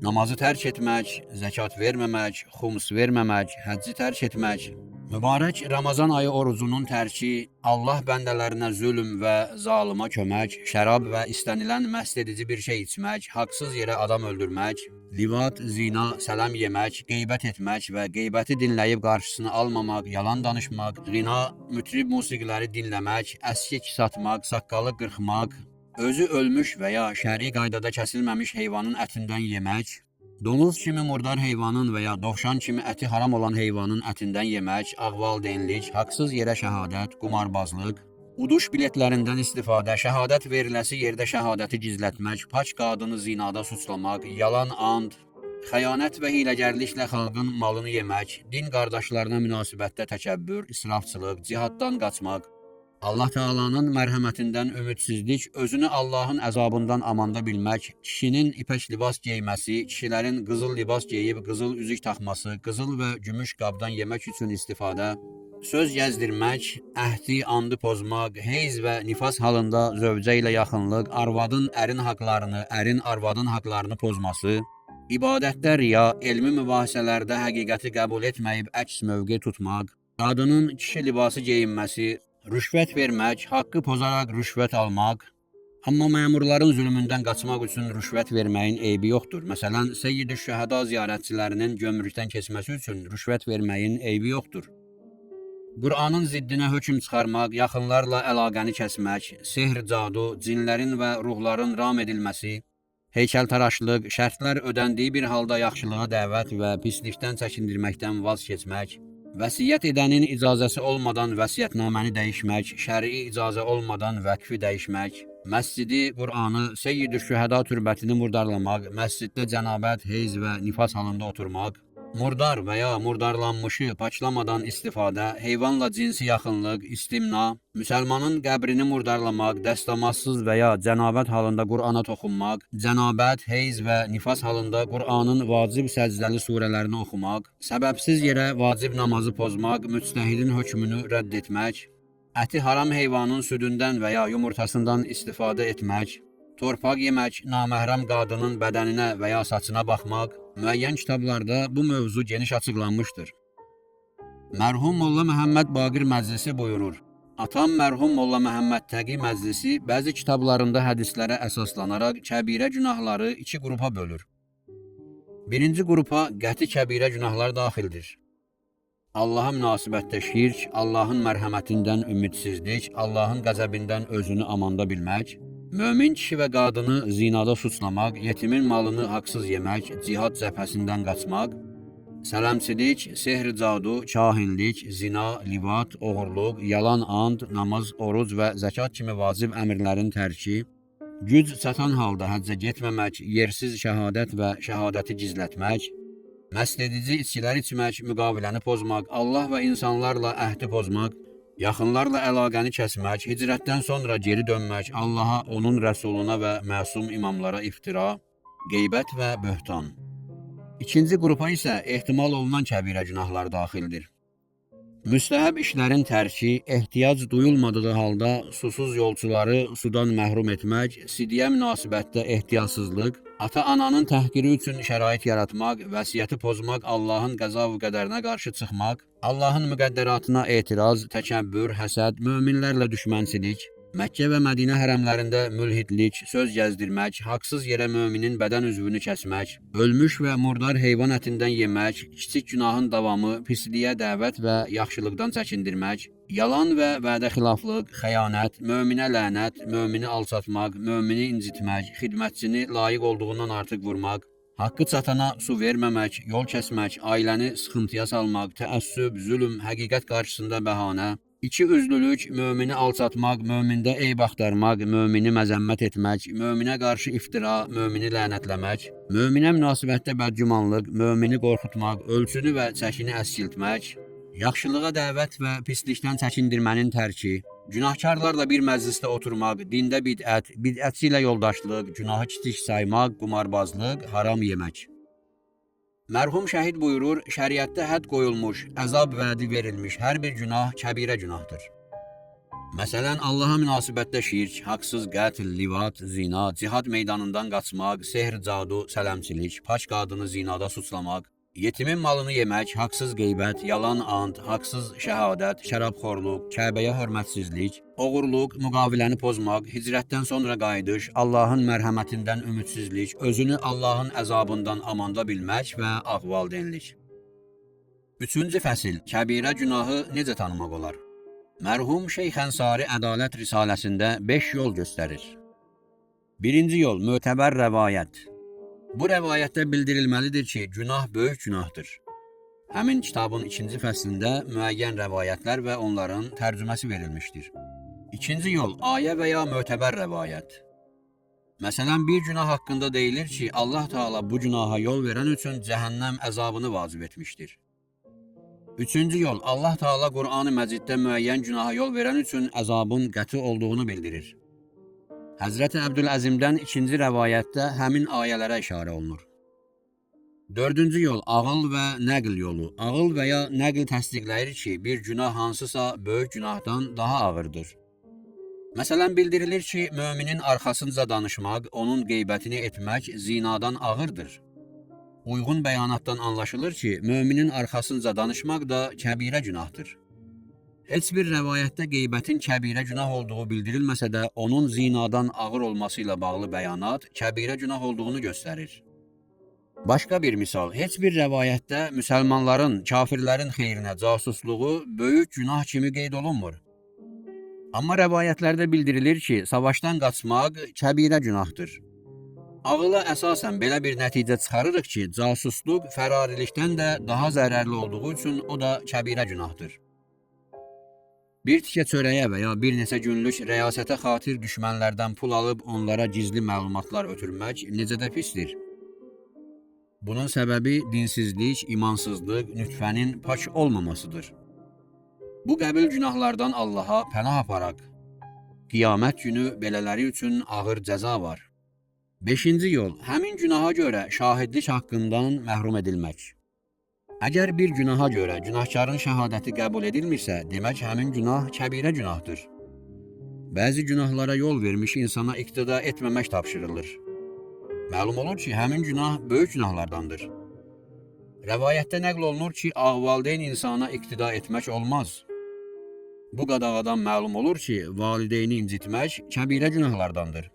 Namazı tərk etmək, zəkat verməmək, xums verməmək, həcci tərk etmək, mübarək Ramazan ayı orucunun tərki, Allah bəndələrinə zülm və zalıma kömək, şərab və istənilən məst edici bir şey içmək, haqsız yerə adam öldürmək, livat, zina, sələm yemək, qeybət etmək və qeybəti dinləyib qarşısını almamaq, yalan danışmaq, qina, mütrib musiqiləri dinləmək, əskik satmaq, saqqalı qırxmaq, özü ölmüş və ya şəri qaydada kəsilməmiş heyvanın ətindən yemək, donuz kimi murdar heyvanın və ya dovşan kimi əti haram olan heyvanın ətindən yemək, ağvaldeynlik, haqsız yerə şəhadət, qumarbazlıq, uduş biletlərindən istifadə, şəhadət veriləsi yerdə şəhadəti gizlətmək, paç qadını zinada suçlamaq, yalan and, xəyanət və hiləgərliklə xalqın malını yemək, din qardaşlarına münasibətdə təkəbbür, israfçılıq, cihaddan qaçmaq, Allah Teala'nın mərhəmətindən ümidsizlik, özünü Allahın əzabından amanda bilmək, kişinin ipək libas geyməsi, kişilərin qızıl libas geyib qızıl üzük taxması, qızıl və gümüş qabdan yemək üçün istifadə, söz gəzdirmək, əhdi, andı pozmaq, heyz və nifas halında zövcə ilə yaxınlıq, arvadın ərin haqlarını, ərin arvadın haqlarını pozması, ibadətdə riya, elmi mübahisələrdə həqiqəti qəbul etməyib əks mövqe tutmaq, qadının kişi libası geyinməsi, rüşvət vermək, haqqı pozaraq rüşvət almaq, amma məmurların zülmündən qaçmaq üçün rüşvət verməyin eybi yoxdur. Məsələn, Seyyid-i Şəhəda ziyarətçilərinin gömrükdən keçməsi üçün rüşvət verməyin eybi yoxdur. Qur'anın ziddinə hökm çıxarmaq, yaxınlarla əlaqəni kəsmək, sehr, cadu, cinlərin və ruhların ram edilməsi, heykəltaraşlıq, şərtlər ödəndiyi bir halda yaxşılığa dəvət və pislikdən çəkindirməkdən vaz keçmək, vəsiyyət edənin icazəsi olmadan vəsiyyətnaməni dəyişmək, şəri icazə olmadan vəqfi dəyişmək, məscidi, Qur'anı, Seyyid-i Şühəda türbətini murdarlamaq, məsciddə cənabət, heyz və nifas halında oturmaq, murdar və ya murdarlanmışı paçlamadan istifadə, heyvanla cinsi yaxınlıq, istimna, müsəlmanın qəbrini murdarlamaq, dəstəmazsız və ya cənabət halında Qur'ana toxunmaq, cənabət, heyz və nifas halında Qur'anın vacib səcdəli surələrini oxumaq, səbəbsiz yerə vacib namazı pozmaq, müctəhidin hökmünü rədd etmək, əti haram heyvanın südündən və ya yumurtasından istifadə etmək, torpaq yemək, naməhrəm qadının bədəninə və ya saçına baxmaq, müəyyən kitablarda bu mövzu geniş açıqlanmışdır. Mərhum Molla Məhəmməd Baqir Məclisi buyurur, atam mərhum Molla Məhəmməd Təqi Məclisi bəzi kitablarında hədislərə əsaslanaraq kəbirə günahları iki qrupa bölür. Birinci qrupa qəti kəbirə günahlar daxildir. Allaha münasibətdə şirk, Allahın mərhəmətindən ümidsizlik, Allahın qəzəbindən özünü amanda bilmək, mömin kişi və qadını zinada suçlamaq, yetimin malını haqsız yemək, cihad cəbhəsindən qaçmaq, sələmçilik, sehr, cadu, kahinlik, zina, livat, oğurluq, yalan and, namaz, oruc və zəkat kimi vacib əmrlərin tərki, güc çatan halda həccə getməmək, yersiz şəhadət və şəhadəti gizlətmək, məst edici içkilər içmək, müqaviləni pozmaq, Allah və insanlarla əhdi pozmaq, yaxınlarla əlaqəni kəsmək, hicrətdən sonra geri dönmək, Allaha, onun rəsuluna və məsum imamlara iftira, qeybət və böhtan. İkinci qrupa isə ehtimal olunan kəbirə günahlar daxildir. Müstəhəb işlərin tərki, ehtiyac duyulmadığı halda susuz yolçuları sudan məhrum etmək, sidyə münasibətdə ehtiyatsızlıq, ata-ananın təhqiri üçün şərait yaratmaq, vəsiyyəti pozmaq, Allahın qəza və qədərinə qarşı çıxmaq, Allahın müqəddəratına etiraz, təkəbbür, həsəd, möminlərlə düşmənçilik, Məkkə və Mədinə hərəmlərində mülhidlik, söz gəzdirmək, haqsız yerə möminin bədən üzvünü kəsmək, ölmüş və murdar heyvan ətindən yemək, kiçik günahın davamı, pisliyə dəvət və yaxşılıqdan çəkindirmək, yalan və vədə xilaflıq, xəyanət, möminə lənət, mömini alçatmaq, mömini incitmək, xidmətçini layiq olduğundan artıq vurmaq, haqqı çatana su verməmək, yol kəsmək, ailəni sıxıntıya salmaq, təəssüb, zülm, həqiqət qarşısında bəhanə, İki üzlülük, mömini alçatmaq, mömində eyb axtarmaq, mömini məzəmmət etmək, möminə qarşı iftira, mömini lənətləmək, möminə münasibətdə bədgümanlıq, mömini qorxutmaq, ölçünü və çəkini əskiltmək, yaxşılığa dəvət və pislikdən çəkindirmənin tərki, günahkarlarla bir məclisdə oturmaq, dində bidət, bidətçi ilə yoldaşlıq, günahı kiçik saymaq, qumarbazlıq, haram yemək. Mərhum şəhid buyurur, şəriətdə hədd qoyulmuş, əzab vədi verilmiş hər bir günah kəbirə günahdır. Məsələn, Allaha münasibətdə şirk, haqsız qətl, livat, zina, cihad meydanından qaçmaq, sehr, cadu, sələmçilik, paç qadını zinada suçlamaq, yetimin malını yemək, haqsız qeybət, yalan and, haqsız şəhadət, şərabxorluq, Kəbəyə hörmətsizlik, oğurluq, müqaviləni pozmaq, hicrətdən sonra qayıdış, Allahın mərhəmətindən ümidsizlik, özünü Allahın əzabından amanda bilmək və ahvaldenlik. 3-cü fəsil, kəbirə günahı necə tanımaq olar? Mərhum Şeyx Ənsari Ədalət Risaləsində 5 yol göstərir. 1-ci yol, mötəbər rəvayət. Bu rəvayətdə bildirilməlidir ki, günah böyük günahdır. Həmin kitabın 2-ci fəslində müəyyən rəvayətlər və onların tərcüməsi verilmişdir. 2-ci yol, ayə və ya mötəbər rəvayət. Məsələn, bir günah haqqında deyilir ki, Allah Teala bu günaha yol verən üçün cəhənnəm əzabını vacib etmişdir. 3-cü yol, Allah Teala Qur'an-ı Məciddə müəyyən günaha yol verən üçün əzabın qəti olduğunu bildirir. Həzrəti Əbdüləzimdən 2-ci rəvayətdə həmin ayələrə işarə olunur. 4-cü yol, ağıl və nəql yolu. Ağıl və ya nəql təsdiqləyir ki, bir günah hansısa böyük günahdan daha ağırdır. Məsələn, bildirilir ki, möminin arxasınca danışmaq, onun qeybətini etmək zinadan ağırdır. Uyğun bəyanatdan anlaşılır ki, möminin arxasınca danışmaq da kəbirə günahdır. Heç bir rəvayətdə qeybətin kəbirə günah olduğu bildirilməsə də, onun zinadan ağır olması ilə bağlı bəyanat kəbirə günah olduğunu göstərir. Başqa bir misal, heç bir rəvayətdə müsəlmanların, kafirlərin xeyrinə casusluğu böyük günah kimi qeyd olunmur. Amma rəvayətlərdə bildirilir ki, savaşdan qaçmaq kəbirə günahdır. Ağıla əsasən belə bir nəticə çıxarırıq ki, casusluq fərarilikdən də daha zərərli olduğu üçün o da kəbirə günahdır. Bir tikə çörəyə və ya bir neçə günlük rəyasətə xatir düşmənlərdən pul alıb onlara gizli məlumatlar ötürmək necə də pisdir. Bunun səbəbi dinsizlik, imansızlıq, nütfənin pak olmamasıdır. Bu qəbil günahlardan Allaha pənah aparaq. Qiyamət günü belələri üçün ağır cəza var. 5-ci yol, həmin günaha görə şahidlik haqqından məhrum edilmək. Əgər bir günaha görə günahkarın şəhadəti qəbul edilmirsə, demək həmin günah kəbirə günahdır. Bəzi günahlara yol vermiş insana iqtida etməmək tapşırılır. Məlum olur ki, həmin günah böyük günahlardandır. Rəvayətdə nəql olunur ki, ağvalideyn insana iqtida etmək olmaz. Bu qadağadan məlum olur ki, valideyni incitmək kəbirə günahlardandır.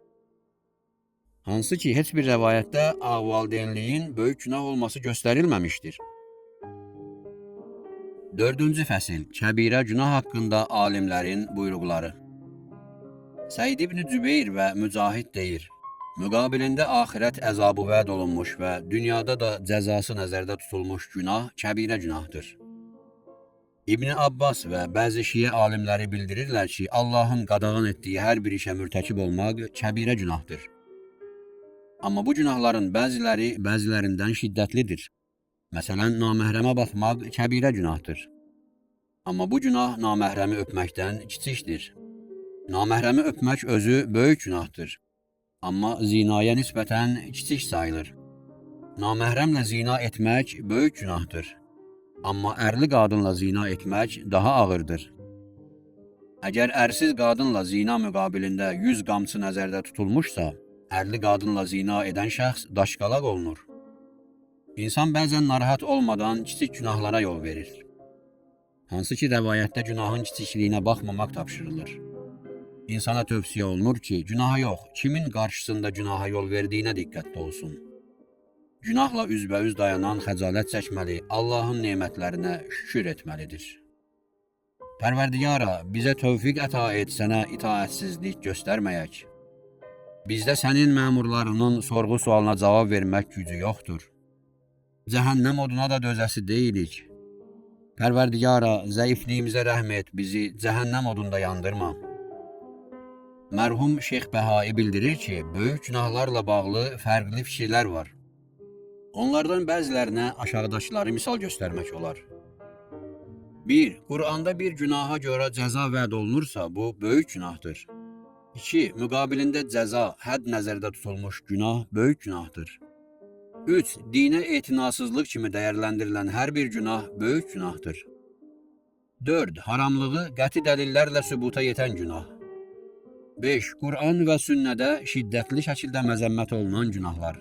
Hansı ki, heç bir rəvayətdə ağvalideynliyin böyük günah olması göstərilməmişdir. 4-cü fəsil, kəbirə günah haqqında alimlərin buyruqları. Səid ibn Cübeyr və Mücahid deyir, müqabilində axirət əzabı vəd olunmuş və dünyada da cəzası nəzərdə tutulmuş günah kəbirə günahdır. İbn Abbas və bəzi şiə alimləri bildirirlər ki, Allahın qadağan etdiyi hər bir işə mürtəkib olmaq kəbirə günahdır. Amma bu günahların bəzilərindən şiddətlidir. Məsələn, naməhrəmə baxmaq kəbirə günahdır. Amma bu günah naməhrəmi öpməkdən kiçikdir. Naməhrəmi öpmək özü böyük günahdır. Amma zinaya nisbətən kiçik sayılır. Naməhrəmlə zina etmək böyük günahdır. Amma ərli qadınla zina etmək daha ağırdır. Əgər ərsiz qadınla zina müqabilində 100 qamçı nəzərdə tutulmuşsa, ərli qadınla zina edən şəxs daşqalaq olunur. İnsan bəzən narahat olmadan kiçik günahlara yol verir. Hansı ki, rəvayətdə günahın kiçikliyinə baxmamaq tapşırılır. İnsana tövsiyə olunur ki, günaha yox, kimin qarşısında günaha yol verdiyinə diqqətli olsun. Günahla üzbəüz dayanan xəcalət çəkməli, Allahın nemətlərinə şükür etməlidir. Pərverdigara, bizə tövfiq əta et, sənə itaətsizlik göstərməyək. Bizdə sənin məmurlarının sorğu sualına cavab vermək gücü yoxdur. Cəhənnəm oduna da dözəsi deyilik. Pərverdigara, zəifliyimizə rəhm et, bizi cəhənnəm odunda yandırma. Mərhum Şeyx Bəhai bildirir ki, böyük günahlarla bağlı fərqli fikirlər var. Onlardan bəzilərinə aşağıdakıları misal göstərmək olar. 1. Qur'anda bir günaha görə cəza vəd olunursa, bu böyük günahdır. 2. Müqabilində cəza, hədd nəzərdə tutulmuş günah böyük günahdır. 3. Dinə etinasızlıq kimi dəyərləndirilən hər bir günah böyük günahdır. 4. Haramlığı qəti dəlillərlə sübuta yetən günah. 5. Quran və sünnədə şiddətli şəkildə məzəmmət olunan günahlar.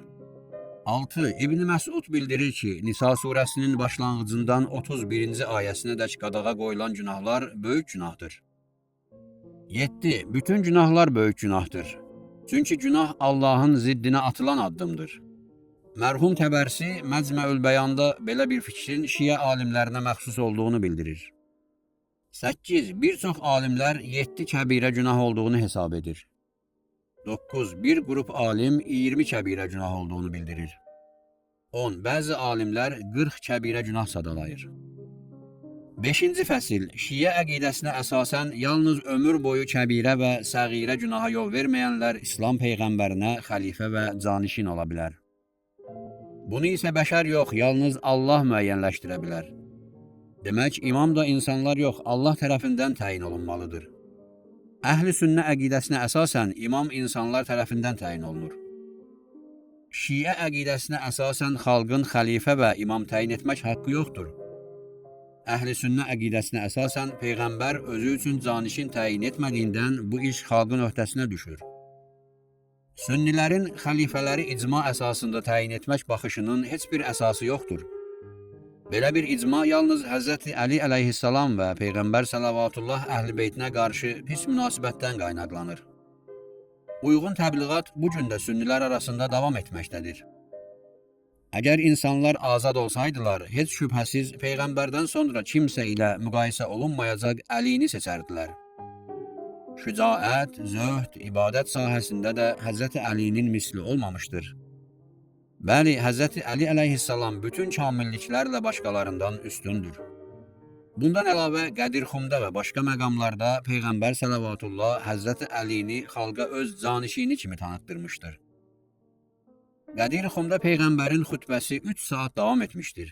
6. İbn Məsud bildirir ki, Nisa surəsinin başlanğıcından 31-ci ayəsinədək qadağa qoyulan günahlar böyük günahdır. 7. Bütün günahlar böyük günahdır. Çünki günah Allahın ziddinə atılan addımdır. Mərhum Təbərsi Məcməül Bəyanda belə bir fikrin Şiə alimlərinə məxsus olduğunu bildirir. 8. Bir çox alimlər 7 kəbirə günah olduğunu hesab edir. 9. Bir qrup alim 20 kəbirə günah olduğunu bildirir. 10. Bəzi alimlər 40 kəbirə günah sadalayır. 5-ci fəsil Şiə əqidəsinə əsasən yalnız ömür boyu kəbirə və səğirə günaha yol verməyənlər İslam Peyğəmbərinə xəlifə və canişin ola bilər. Bunu isə bəşər yox, yalnız Allah müəyyənləşdirə bilər. Demək, imam da insanlar yox, Allah tərəfindən təyin olunmalıdır. Əhl-i sünnə əqidəsinə əsasən imam insanlar tərəfindən təyin olunur. Şiə əqidəsinə əsasən xalqın xəlifə və imam təyin etmək haqqı yoxdur. Əhl-i sünnə əqidəsinə əsasən Peyğəmbər özü üçün canişin təyin etmədiyindən bu iş xalqın öhdəsinə düşür. Sünnilərin xəlifələri icma əsasında təyin etmək baxışının heç bir əsası yoxdur. Belə bir icma yalnız Həzrəti Əli əleyhissalam və Peyğəmbər salavatullah əhl-i beytinə qarşı pis münasibətdən qaynaqlanır. Uyğun təbliğat bu gün də sünnilər arasında davam etməkdədir. Əgər insanlar azad olsaydılar, heç şübhəsiz Peyğəmbərdən sonra kimsə ilə müqayisə olunmayacaq Əlini seçərdilər. Şücaət, zöhd, ibadət sahəsində də Həzrəti Əlinin misli olmamışdır. Bəli, Həzrəti Əli əleyhissalam bütün kamilliklərlə başqalarından üstündür. Bundan əlavə Qədirxumda və başqa məqamlarda Peyğəmbər salavatullah Həzrəti Əlini xalqa öz canişini kimi tanıtdırmışdır. Qədirxumda Peyğəmbərin xütbəsi 3 saat davam etmişdir.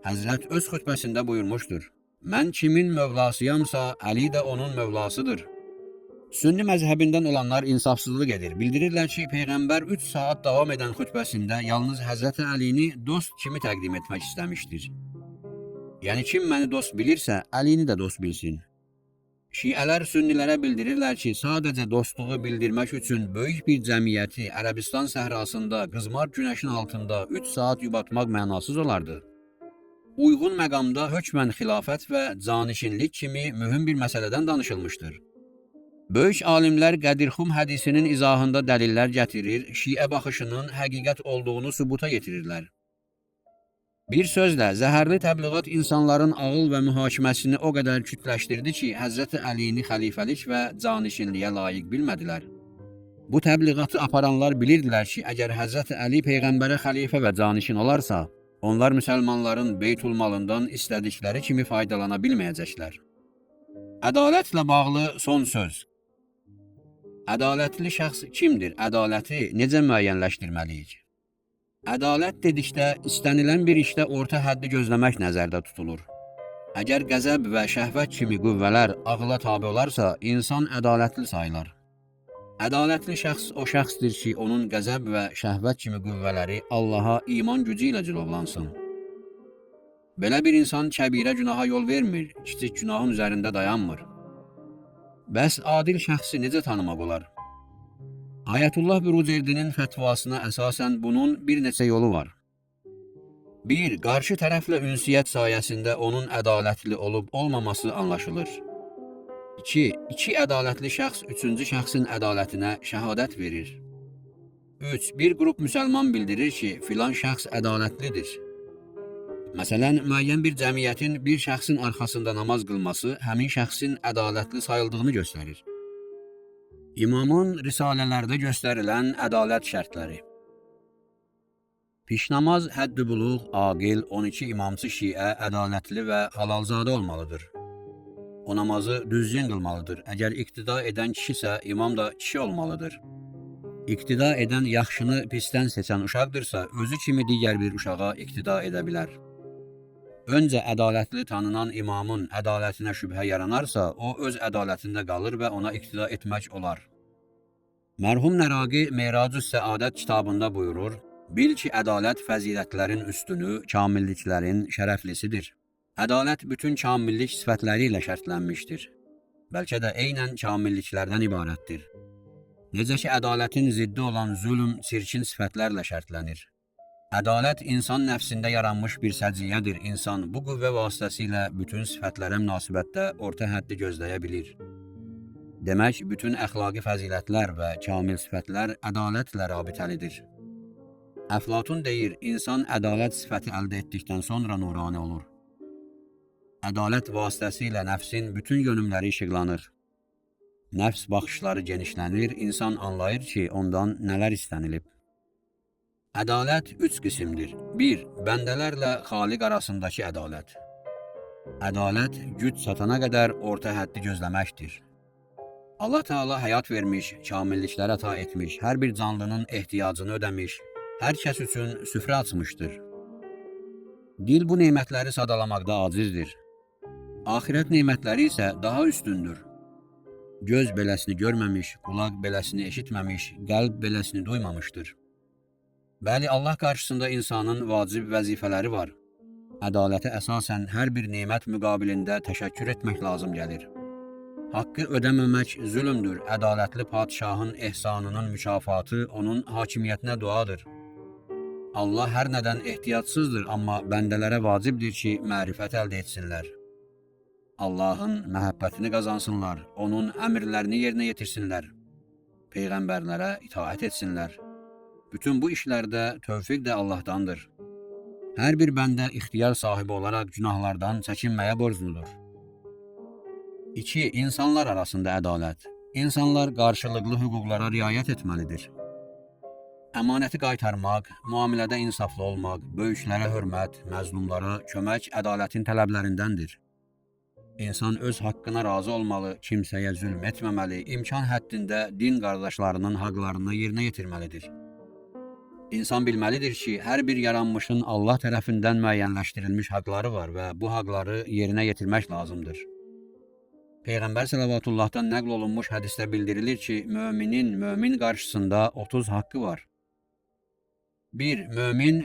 Həzrət öz xütbəsində buyurmuşdur: Mən kimin mövlasıyamsa, Əli də onun mövlasıdır. Sünni məzhəbindən olanlar insafsızlıq edir. Bildirirlər ki, Peyğəmbər 3 saat davam edən xütbəsində yalnız Həzrəti Əlini dost kimi təqdim etmək istəmişdir. Yəni kim məni dost bilirsə, Əlini də dost bilsin. Şiələr sünnilərə bildirirlər ki, sadəcə dostluğu bildirmək üçün böyük bir cəmiyyəti Ərəbistan səhrasında qızmar günəşin altında 3 saat yubatmaq mənasız olardı. Uyğun məqamda hökmən xilafət və canişinlik kimi mühüm bir məsələdən danışılmışdır. Böyük alimlər Qədirxum hədisinin izahında dəlillər gətirir, Şiə baxışının həqiqət olduğunu sübuta yetirirlər. Bir sözlə, zəhərli təbliğat insanların ağıl və mühakiməsini o qədər kütləşdirdi ki, Həzrəti Əlini xəlifəlik və canişinliyə layiq bilmədilər. Bu təbliğatı aparanlar bilirdilər ki, əgər Həzrəti Əli Peyğəmbərə xəlifə və canişin olarsa, onlar müsəlmanların Beytulmalından istədikləri kimi faydalana bilməyəcəklər. Ədalətlə bağlı son söz. Ədalətli şəxs kimdir? Ədaləti necə müəyyənləşdirməliyik? Ədalət dedikdə istənilən bir işdə orta həddi gözləmək nəzərdə tutulur. Əgər qəzəb və şəhvət kimi qüvvələr ağla tabe olarsa, insan ədalətli sayılar. Ədalətli şəxs o şəxsdir ki, onun qəzəb və şəhvət kimi qüvvələri Allaha iman gücü ilə cilovlansın. Belə bir insan kəbirə günaha yol vermir, kiçik günahın üzərində dayanmır. Bəs adil şəxsi necə tanımaq olar? Ayətullah Büruzerdinin fətvasına əsasən bunun bir neçə yolu var. 1. Qarşı tərəflə ünsiyyət sayəsində onun ədalətli olub olmaması anlaşılır. 2. İki ədalətli şəxs üçüncü şəxsin ədalətinə şəhadət verir. 3. Bir qrup müsəlman bildirir ki, filan şəxs ədalətlidir. Məsələn, müəyyən bir cəmiyyətin bir şəxsin arxasında namaz qılması həmin şəxsin ədalətli sayıldığını göstərir. İmamın risalələrdə göstərilən ədalət şərtləri. Pişnamaz, hədd-i buluğ, aqil, 12 imamçı şiə ədalətli və halalzadə olmalıdır. O namazı düzgün qılmalıdır. Əgər iqtida edən kişisə, imam da kişi olmalıdır. İqtida edən yaxşını pisdən seçən uşaqdırsa, özü kimi digər bir uşağa iqtida edə bilər. Öncə ədalətli tanınan imamın ədalətinə şübhə yaranarsa, o öz ədalətində qalır və ona iqtida etmək olar. Mərhum Nəraqi Meracü Səadət kitabında buyurur, Bil ki, ədalət fəzilətlərin üstünü, kamilliklərin şərəflisidir. Ədalət bütün kamillik sifətləri ilə şərtlənmişdir. Bəlkə də eynən kamilliklərdən ibarətdir. Necə ki, ədalətin ziddi olan zülm, çirkin sifətlərlə şərtlənir. Ədalət insan nəfsində yaranmış bir səciyyədir. İnsan bu qüvvə vasitəsilə bütün sifətlərə münasibətdə orta həddi gözləyə bilir. Demək, bütün əxlaqi fəzilətlər və kamil sifətlər ədalətlə rabitəlidir. Əflatun deyir, insan ədalət sifəti əldə etdikdən sonra nurani olur. Ədalət vasitəsilə nəfsin bütün yönümləri işıqlanır. Nəfs baxışları genişlənir, insan anlayır ki, ondan nələr istənilib. Ədalət 3 qismdir. 1. Bəndələrlə Xaliq arasındakı ədalət. Ədalət güc çatana qədər orta həddi gözləməkdir. Allah Teala həyat vermiş, kamilliklər əta etmiş, hər bir canlının ehtiyacını ödəmiş, hər kəs üçün süfrə açmışdır. Dil bu nemətləri sadalamaqda acizdir. Axirət nemətləri isə daha üstündür. Göz beləsini görməmiş, qulaq beləsini eşitməmiş, qəlb beləsini duymamışdır. Bəli, Allah qarşısında insanın vacib vəzifələri var. Ədalətə əsasən hər bir nemət müqabilində təşəkkür etmək lazım gəlir. Haqqı ödəməmək zülmdür. Ədalətli padşahın ehsanının mükafatı onun hakimiyyətinə duadır. Allah hər nədən ehtiyatsızdır, amma bəndələrə vacibdir ki, mərifət əldə etsinlər. Allahın məhəbbətini qazansınlar, onun əmrlərini yerinə yetirsinlər, peyğəmbərlərə itaət etsinlər. Bütün bu işlərdə tövfiq də Allahdandır. Hər bir bəndə ixtiyar sahibi olaraq günahlardan çəkinməyə borcludur. 2. İnsanlar arasında ədalət. İnsanlar qarşılıqlı hüquqlara riayət etməlidir. Əmanəti qaytarmaq, müamilədə insaflı olmaq, böyüklərə hörmət, məzlumlara kömək ədalətin tələblərindəndir. İnsan öz haqqına razı olmalı, kimsəyə zülm etməməli, imkan həddində din qardaşlarının haqlarını yerinə yetirməlidir. İnsan bilməlidir ki, hər bir yaranmışın Allah tərəfindən müəyyənləşdirilmiş haqları var və bu haqları yerinə yetirmək lazımdır. Peyğəmbər səllavatullahdan nəql olunmuş hədisdə bildirilir ki, mömin qarşısında 30 haqqı var. 1.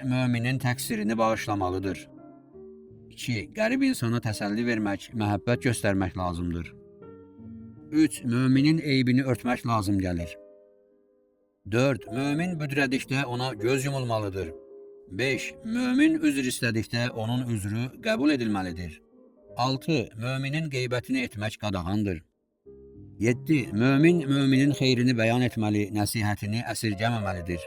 Möminin təqsirini bağışlamalıdır. 2. Qərib insana təsəlli vermək, məhəbbət göstərmək lazımdır. 3. Möminin eybini örtmək lazım gəlir. 4. Mömin büdrədikdə ona göz yumulmalıdır. 5. Mömin üzr istədikdə onun üzrü qəbul edilməlidir. 6. Möminin qeybətini etmək qadağandır. 7. Möminin xeyrini bəyan etməli, nəsihətini əsirgəməməlidir.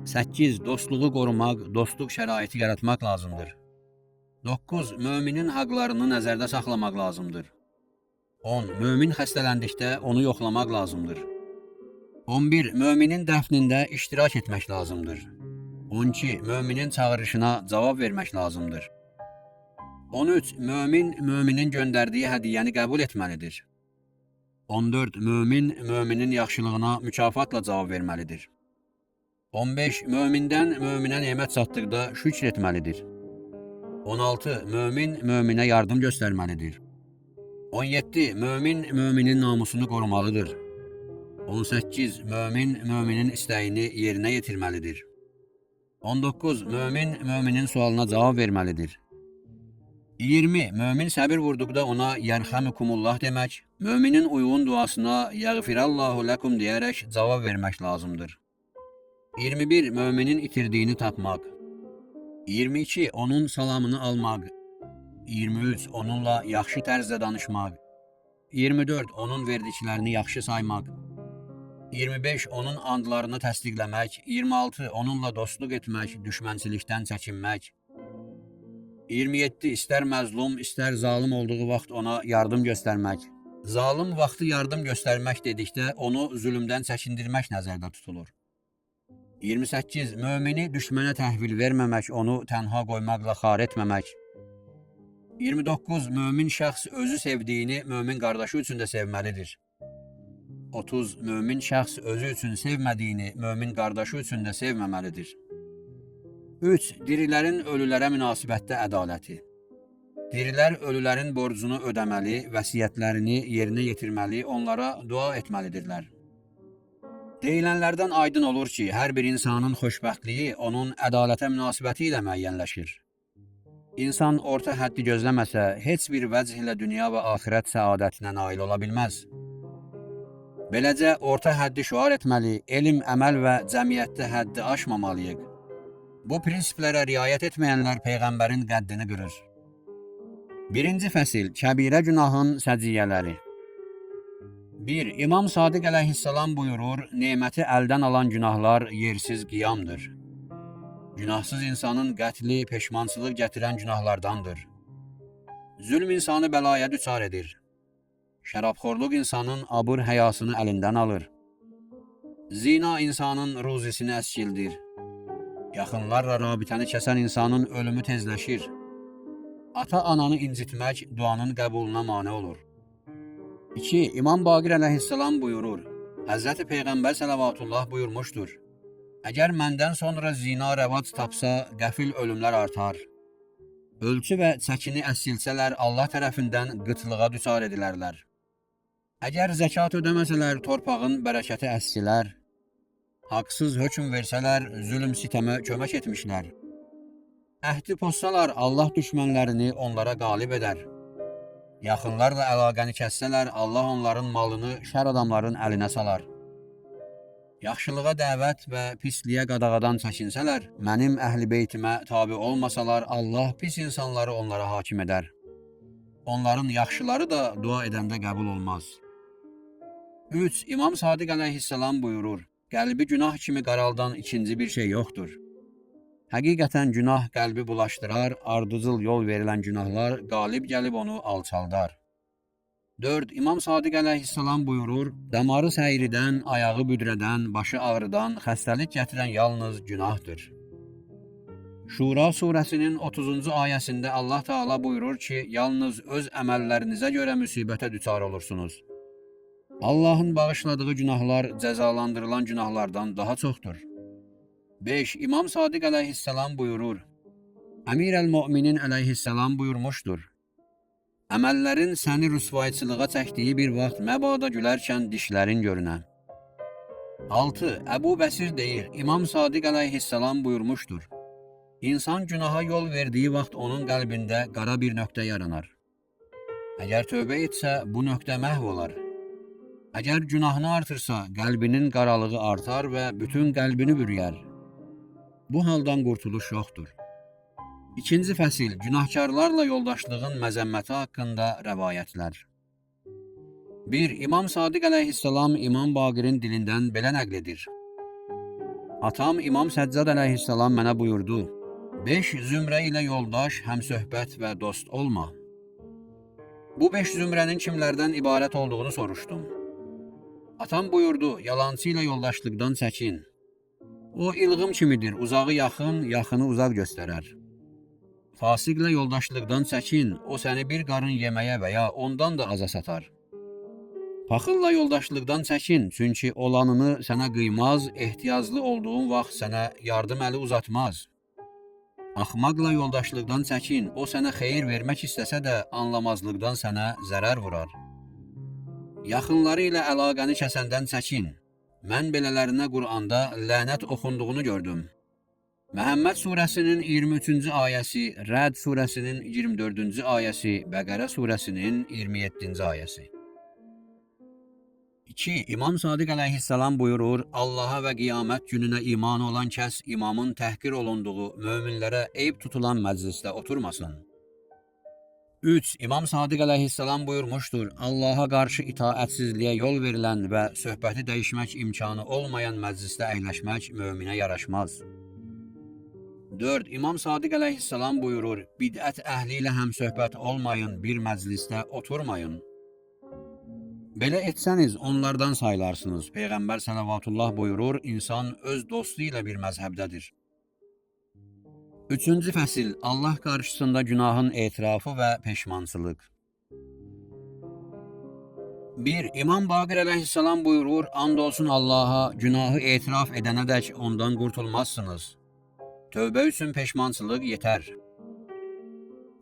8. Dostluğu qorumaq, dostluq şəraiti yaratmaq lazımdır. 9. Möminin haqlarını nəzərdə saxlamaq lazımdır. 10. Mömin xəstələndikdə onu yoxlamaq lazımdır. 11. Möminin dəfnində iştirak etmək lazımdır. 12. Möminin çağırışına cavab vermək lazımdır. 13. Möminin göndərdiyi hədiyyəni qəbul etməlidir. 14. Möminin yaxşılığına mükafatla cavab verməlidir. 15. Möminə nemət çatdıqda şükr etməlidir. 16. Möminə yardım göstərməlidir. 17. Möminin namusunu qorumalıdır. 18. Möminin istəyini yerinə yetirməlidir. 19. Möminin sualına cavab verməlidir. 20. Mömin səbir vurduqda ona yərhəmukumullah demək, möminin uyğun duasına yəğfirallahu ləkum deyərək cavab vermək lazımdır. 21. Möminin itirdiyini tapmaq. 22. Onun salamını almaq. 23. Onunla yaxşı tərzdə danışmaq. 24. Onun verdiklərini yaxşı saymaq. 25. Onun andlarını təsdiqləmək. 26. Onunla dostluq etmək, düşmənçilikdən çəkinmək. 27. İstər məzlum, istər zalım olduğu vaxt ona yardım göstərmək. Zalım vaxtı yardım göstərmək dedikdə onu zülmdən çəkindirmək nəzərdə tutulur. 28. Mömini düşmənə təhvil verməmək, onu tənha qoymaqla xar etməmək. 29. Mömin şəxs özü sevdiyini mömin qardaşı üçün də sevməlidir. 30. Mömin şəxs özü üçün sevmədiyini mömin qardaşı üçün də sevməməlidir. 3. Dirilərin ölülərə münasibətdə ədaləti. Dirilər ölülərin borcunu ödəməli, vəsiyyətlərini yerinə yetirməli, onlara dua etməlidirlər. Deyilənlərdən aydın olur ki, hər bir insanın xoşbəxtliyi onun ədalətə münasibəti ilə müəyyənləşir. İnsan orta həddi gözləməsə, heç bir vəcih ilə dünya və axirət səadətinə nail ola bilməz. Beləcə, orta həddi şüar etməli, elm, əməl və cəmiyyətdə həddi aşmamalıyıq. Bu prinsiplərə riayət etməyənlər Peyğəmbərin qəddini qırır. 1-ci fəsil, kəbirə günahın səciyyələri. 1. İmam Sadiq əleyhissalam buyurur, neməti əldən alan günahlar yersiz qiyamdır. Günahsız insanın qətli peşmançılıq gətirən günahlardandır. Zülm insanı bəlaya düçar edir. Şərabxorluq insanın abır həyasını əlindən alır. Zina insanın ruzisini əskildir. Yaxınlarla rabitəni kəsən insanın ölümü tezləşir. Ata-ananı incitmək duanın qəbuluna mane olur. 2. İmam Baqir əleyhissalam buyurur, Həzrəti Peyğəmbər sələvatullah buyurmuşdur, əgər məndən sonra zina rəvac tapsa, qəfil ölümlər artar. Ölçü və çəkini əsilsələr, Allah tərəfindən qıtlığa düçar edilərlər. Əgər zəkat ödəməsələr, torpağın bərəkəti əskilər. Haqsız hökm versələr, zülm sitəmə kömək etmişlər. Əhdi pozsalar, Allah düşmənlərini onlara qalib edər. Yaxınlarla əlaqəni kəssələr, Allah onların malını şər adamların əlinə salar. Yaxşılığa dəvət və pisliyə qadağadan çəkinsələr, mənim əhl-i beytimə tabi olmasalar, Allah pis insanları onlara hakim edər. Onların yaxşıları da dua edəndə qəbul olmaz. 3. İmam Sadiq əleyhissalam buyurur, qəlbi günah kimi qaraldan ikinci bir şey yoxdur. Həqiqətən günah qəlbi bulaşdırar, ardıcıl yol verilən günahlar qalib gəlib onu alçaldar. 4. İmam Sadiq əleyhissalam buyurur, damarı səyridən, ayağı büdrədən, başı ağrıdan, xəstəlik gətirən yalnız günahdır. Şura surəsinin 30-cu ayəsində Allah Teala buyurur ki, yalnız öz əməllərinizə görə müsibətə düçar olursunuz. Allahın bağışladığı günahlar cəzalandırılan günahlardan daha çoxdur. 5. İmam Sadiq əleyhissalam buyurur, Əmir-əl-Möminin əleyhissalam buyurmuşdur, əməllərin səni rüsvayçılığa çəkdiyi bir vaxt məbada gülərkən dişlərin görünə. 6. Əbu Bəsir deyir, İmam Sadiq əleyhissalam buyurmuşdur, İnsan günaha yol verdiyi vaxt onun qəlbində qara bir nöqtə yaranar. Əgər tövbə etsə, bu nöqtə məhv olar. Əgər günahını artırsa, qəlbinin qaralığı artar və bütün qəlbini bürüyər. Bu haldan qurtuluş yoxdur. 2-ci fəsil, günahkarlarla yoldaşlığın məzəmməti haqqında rəvayətlər. 1. İmam Sadiq əleyhissalam İmam Baqirin dilindən belə nəql edir. Atam İmam Səccad əleyhissalam mənə buyurdu, 5 zümrə ilə yoldaş, həmsöhbət və dost olma. Bu 5 zümrənin kimlərdən ibarət olduğunu soruşdum. Atam buyurdu, yalancı ilə yoldaşlıqdan çəkin. O ilğım kimidir, uzağı yaxın, yaxını uzaq göstərər. Fasiqlə yoldaşlıqdan çəkin, o səni bir qarın yeməyə və ya ondan da aza satar. Paxılla yoldaşlıqdan çəkin, çünki olanını sənə qıymaz, ehtiyaclı olduğun vaxt sənə yardım əli uzatmaz. Axmaqla yoldaşlıqdan çəkin, o sənə xeyir vermək istəsə də anlamazlıqdan sənə zərər vurar. Yaxınları ilə əlaqəni kəsəndən çəkin. Mən belələrinə Quranda lənət oxunduğunu gördüm. Məhəmməd surəsinin 23-cü ayəsi, Rəd surəsinin 24-cü ayəsi, Bəqərə surəsinin 27-ci ayəsi. 2. İmam Sadiq əleyhissalam buyurur, Allaha və qiyamət gününə iman olan kəs imamın təhqir olunduğu, möminlərə eyb tutulan məclisdə oturmasın. 3. İmam Sadiq əleyhissalam buyurmuşdur, Allaha qarşı itaətsizliyə yol verilən və söhbəti dəyişmək imkanı olmayan məclisdə əyləşmək möminə yaraşmaz. 4. İmam Sadiq əleyhissalam buyurur, bidət əhli ilə həmsöhbət olmayın, bir məclisdə oturmayın. Belə etsəniz, onlardan saylarsınız. Peyğəmbər sələvatullah buyurur, insan öz dostu ilə bir məzhəbdədir. 3-cü fəsil, Allah qarşısında günahın etirafı və peşmançılıq. 1. İmam Baqir əleyhissalam buyurur, and olsun Allaha, günahı etiraf edənədək ondan qurtulmazsınız. Tövbə üçün peşmançılıq yetər.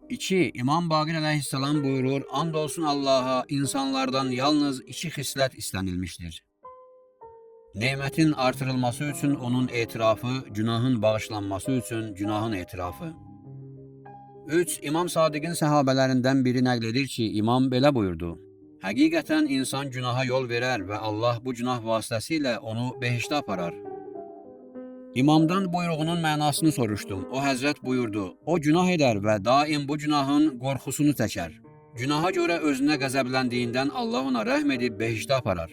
2. İmam Baqir əleyhissalam buyurur, and olsun Allaha, insanlardan yalnız 2 xislət istənilmişdir. Nemətin artırılması üçün onun etirafı, günahın bağışlanması üçün günahın etirafı. 3. İmam Sadiqin səhabələrindən biri nəql edir ki, İmam belə buyurdu: Həqiqətən insan günaha yol verər və Allah bu günah vasitəsilə onu behiştə aparar. İmamdan buyruğunun mənasını soruşdum. O həzrət buyurdu: O günah edər və daim bu günahın qorxusunu çəkər. Günaha görə özünə qəzəbləndiyindən Allah ona rəhm edib behiştə aparar.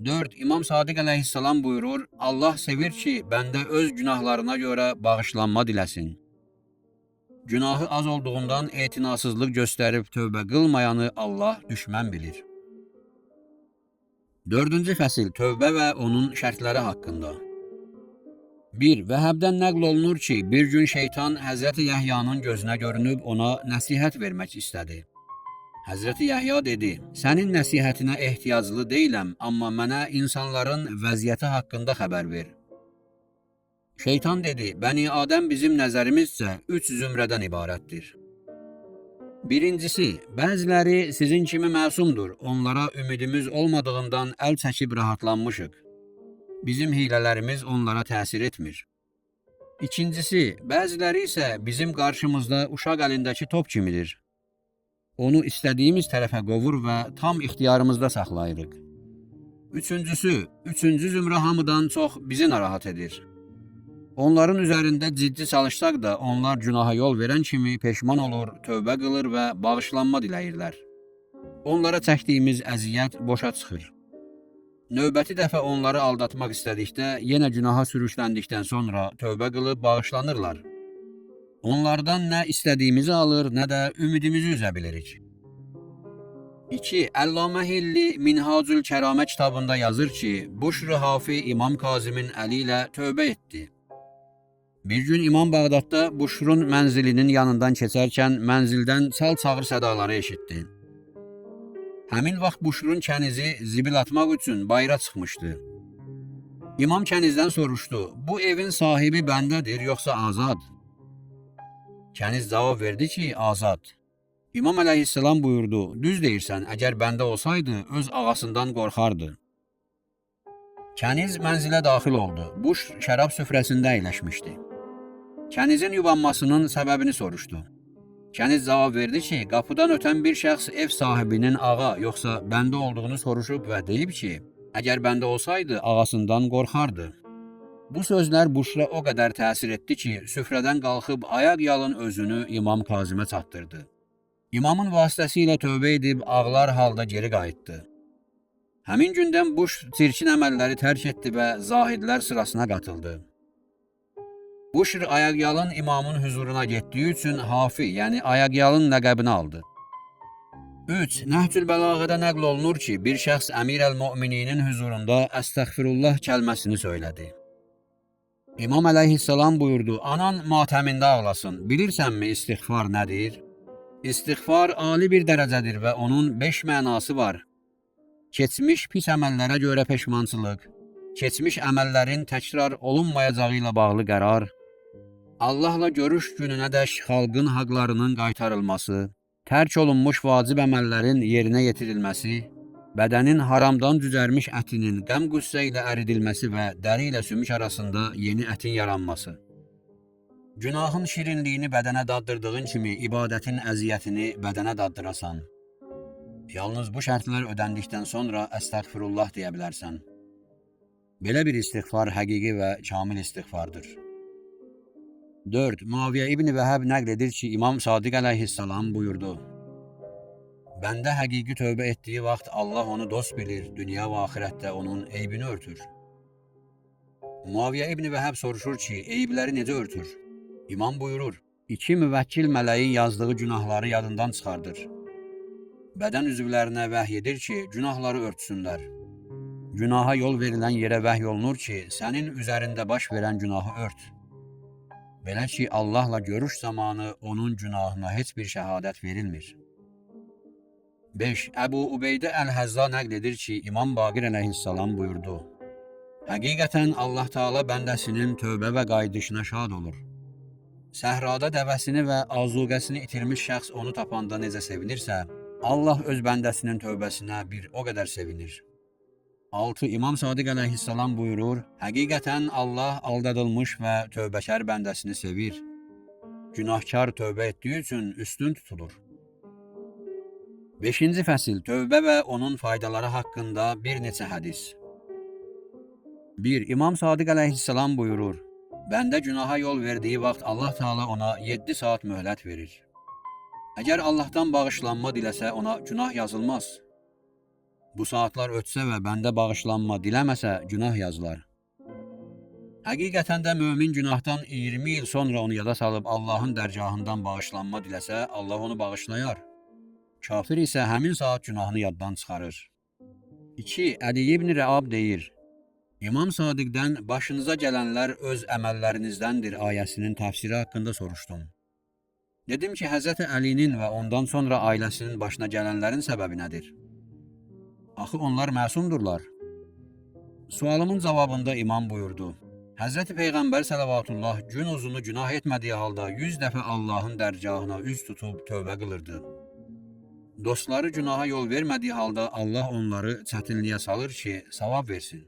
4. İmam Sadiq əleyhissalam buyurur: Allah sevir ki, bəndə öz günahlarına görə bağışlanma diləsin. Günahı az olduğundan etinasızlıq göstərib tövbə qılmayanı Allah düşmən bilir. 4-cü fəsil tövbə və onun şərtləri haqqında. 1. Vəhəbdən nəql olunur ki, bir gün şeytan Həzrəti Yəhyanın gözünə görünüb ona nəsihət vermək istədi. Həzrəti Yəhya dedi: Sənin nəsihətinə ehtiyaclı deyiləm, amma mənə insanların vəziyyəti haqqında xəbər ver. Şeytan dedi: Bəni Adəm bizim nəzərimizcə 3 zümrədən ibarətdir. Birincisi, bəziləri sizin kimi məsumdur, onlara ümidimiz olmadığından əl çəkib rahatlanmışıq. Bizim hilələrimiz onlara təsir etmir. İkincisi, bəziləri isə bizim qarşımızda uşaq əlindəki top kimidir. Onu istədiyimiz tərəfə qovur və tam ixtiyarımızda saxlayırıq. Üçüncü zümrə hamıdan çox bizi narahat edir. Onların üzərində ciddi çalışsaq da onlar günaha yol verən kimi peşman olur, tövbə qılır və bağışlanma diləyirlər. Onlara çəkdiyimiz əziyyət boşa çıxır. Növbəti dəfə onları aldatmaq istədikdə, yenə günaha sürükləndikdən sonra tövbə qılıb bağışlanırlar. Onlardan nə istədiyimizi alır, nə də ümidimizi üzə bilirik. 2. Əllamə Hilli Minhacül Kəramə kitabında yazır ki, Buşr-ı Hafi İmam Kazımın əli ilə tövbə etdi. Bir gün İmam Bağdadda Buşrun mənzilinin yanından keçərkən mənzildən çal-çağır sədaları eşitdi. Həmin vaxt Buşrun kənizi zibil atmaq üçün bayıra çıxmışdı. İmam kənizdən soruşdu: Bu evin sahibi bəndədir, yoxsa azad? Kəniz cavab verdi ki, azad. İmam əleyhissalam buyurdu: Düz deyirsən, əgər bəndə olsaydı, öz ağasından qorxardı. Kəniz mənzilə daxil oldu. Buşr şərab süfrəsində əyləşmişdi. Kənizin yubanmasının səbəbini soruşdu. Kəniz cavab verdi ki, qapıdan ötən bir şəxs ev sahibinin ağa yoxsa bəndə olduğunu soruşub və deyib ki, əgər bəndə olsaydı, ağasından qorxardı. Bu sözlər Buşra o qədər təsir etdi ki, süfrədən qalxıb ayaq yalın özünü İmam Kazımə çatdırdı. İmamın vasitəsilə tövbə edib ağlar halda geri qayıtdı. Həmin gündən Buşr çirkin əməlləri tərk etdi və zahidlər sırasına qatıldı. Buşr ayaqyalın imamın huzuruna getdiyi üçün Hafi, yəni ayaqyalın ləqəbini aldı. 3. Nəhcül Bəlağədə nəql olunur ki, bir şəxs Əmir-əl-Mömininin huzurunda Əstəğfirullah kəlməsini söylədi. İmam əleyhissalam buyurdu: Anan matəmində ağlasın. Bilirsənmi istiğfar nədir? İstiğfar ali bir dərəcədir və onun 5 mənası var. Keçmiş pis əməllərə görə peşmançılıq, keçmiş əməllərin təkrar olunmayacağı ilə bağlı qərar, Allahla görüş gününədək xalqın haqlarının qaytarılması, tərk olunmuş vacib əməllərin yerinə yetirilməsi, bədənin haramdan cücərmiş ətinin qəm-qüssə ilə əridilməsi və dəri ilə sümük arasında yeni ətin yaranması. Günahın şirinliyini bədənə daddırdığın kimi ibadətin əziyyətini bədənə daddırasan. Yalnız bu şərtlər ödəndikdən sonra əstəğfirullah deyə bilərsən. Belə bir istiğfar həqiqi və kamil istiğfardır. 4. Muaviyyə İbn Vəhəb nəql edir ki, İmam Sadiq əleyhissalam buyurdu: Bəndə həqiqi tövbə etdiyi vaxt Allah onu dost bilir, dünya və axirətdə onun eybini örtür. Muaviyyə İbn Vəhəb soruşur ki, eybləri necə örtür? İmam buyurur: 2 müvəkkil mələyin yazdığı günahları yadından çıxardır. Bədən üzvlərinə vəhy edir ki, günahları örtsünlər. Günaha yol verilən yerə vəhy olunur ki, sənin üzərində baş verən günahı ört. Belə ki, Allahla görüş zamanı onun günahına heç bir şəhadət verilmir. 5. Əbu Ubeydə Əl-Həzza nəql edir ki, İmam Baqir əleyhissalam buyurdu: Həqiqətən Allah Teala bəndəsinin tövbə və qayıdışına şad olur. Səhrada dəvəsini və azuqəsini itirmiş şəxs onu tapanda necə sevinirsə, Allah öz bəndəsinin tövbəsinə bir o qədər sevinir. 6. İmam Sadiq əleyhissalam buyurur, həqiqətən Allah aldadılmış və tövbəkar bəndəsini sevir. Günahkar tövbə etdiyi üçün üstün tutulur. 5-ci fəsil tövbə və onun faydaları haqqında bir neçə hədis. 1. İmam Sadiq əleyhissalam buyurur, bəndə günaha yol verdiyi vaxt Allah Teala ona 7 saat möhlət verir. Əgər Allahdan bağışlanma diləsə, ona günah yazılmaz. Bu saatlar ötsə və bəndə bağışlanma diləməsə, günah yazılar. Həqiqətən də mömin günahdan 20 il sonra onu yada salıb Allahın dərgahından bağışlanma diləsə, Allah onu bağışlayar. Kafir isə həmin saat günahını yaddan çıxarır. 2. Əli ibn Rəab deyir, İmam Sadiqdən başınıza gələnlər öz əməllərinizdəndir ayəsinin təfsiri haqqında soruşdum. Dedim ki, Həzrəti Əlinin və ondan sonra ailəsinin başına gələnlərin səbəbi nədir? Axı onlar məsumdurlar. Sualımın cavabında imam buyurdu, Həzrəti Peyğəmbər sələvatullah gün uzunu günah etmədiyi halda 100 dəfə Allahın dərgahına üz tutub tövbə qılırdı. Dostları günaha yol vermədiyi halda Allah onları çətinliyə salır ki, savab versin.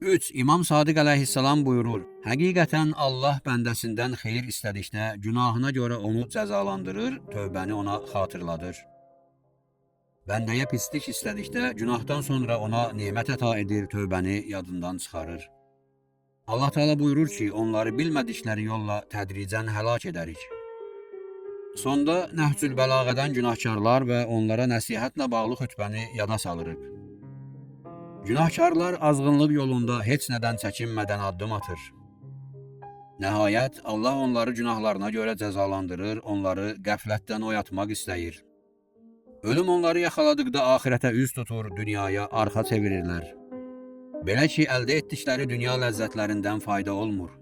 3. İmam Sadiq əleyhissalam buyurur, həqiqətən Allah bəndəsindən xeyir istədikdə günahına görə onu cəzalandırır, tövbəni ona xatırladır. Bəndəyə pislik istədikdə günahdan sonra ona nemət əta edir, tövbəni yadından çıxarır. Allah Teala buyurur ki, onları bilmədikləri yolla tədricən həlak edərik. Sonda Nəhcül Bəlağədən günahkarlar və onlara nəsihətlə bağlı xütbəni yada salırıq. Günahkarlar azğınlıq yolunda heç nədən çəkinmədən addım atır. Nəhayət, Allah onları günahlarına görə cəzalandırır, onları qəflətdən oyatmaq istəyir. Ölüm onları yaxaladıqda axirətə üz tutur, dünyaya arxa çevirirlər. Belə ki, əldə etdikləri dünya ləzzətlərindən fayda olmur.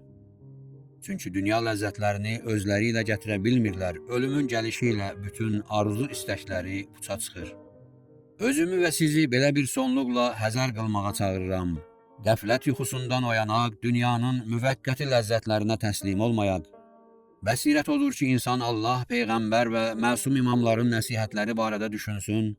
Çünki dünya ləzzətlərini özləri ilə gətirə bilmirlər, ölümün gəlişi ilə bütün arzu istəkləri puça çıxır. Özümü və sizi belə bir sonluqla həzər qılmağa çağırıram. Qəflət yuxusundan oyanaq, dünyanın müvəqqəti ləzzətlərinə təslim olmayaq. Bəsirət odur ki, insan Allah, Peyğəmbər və məsum imamların nəsihətləri barədə düşünsün,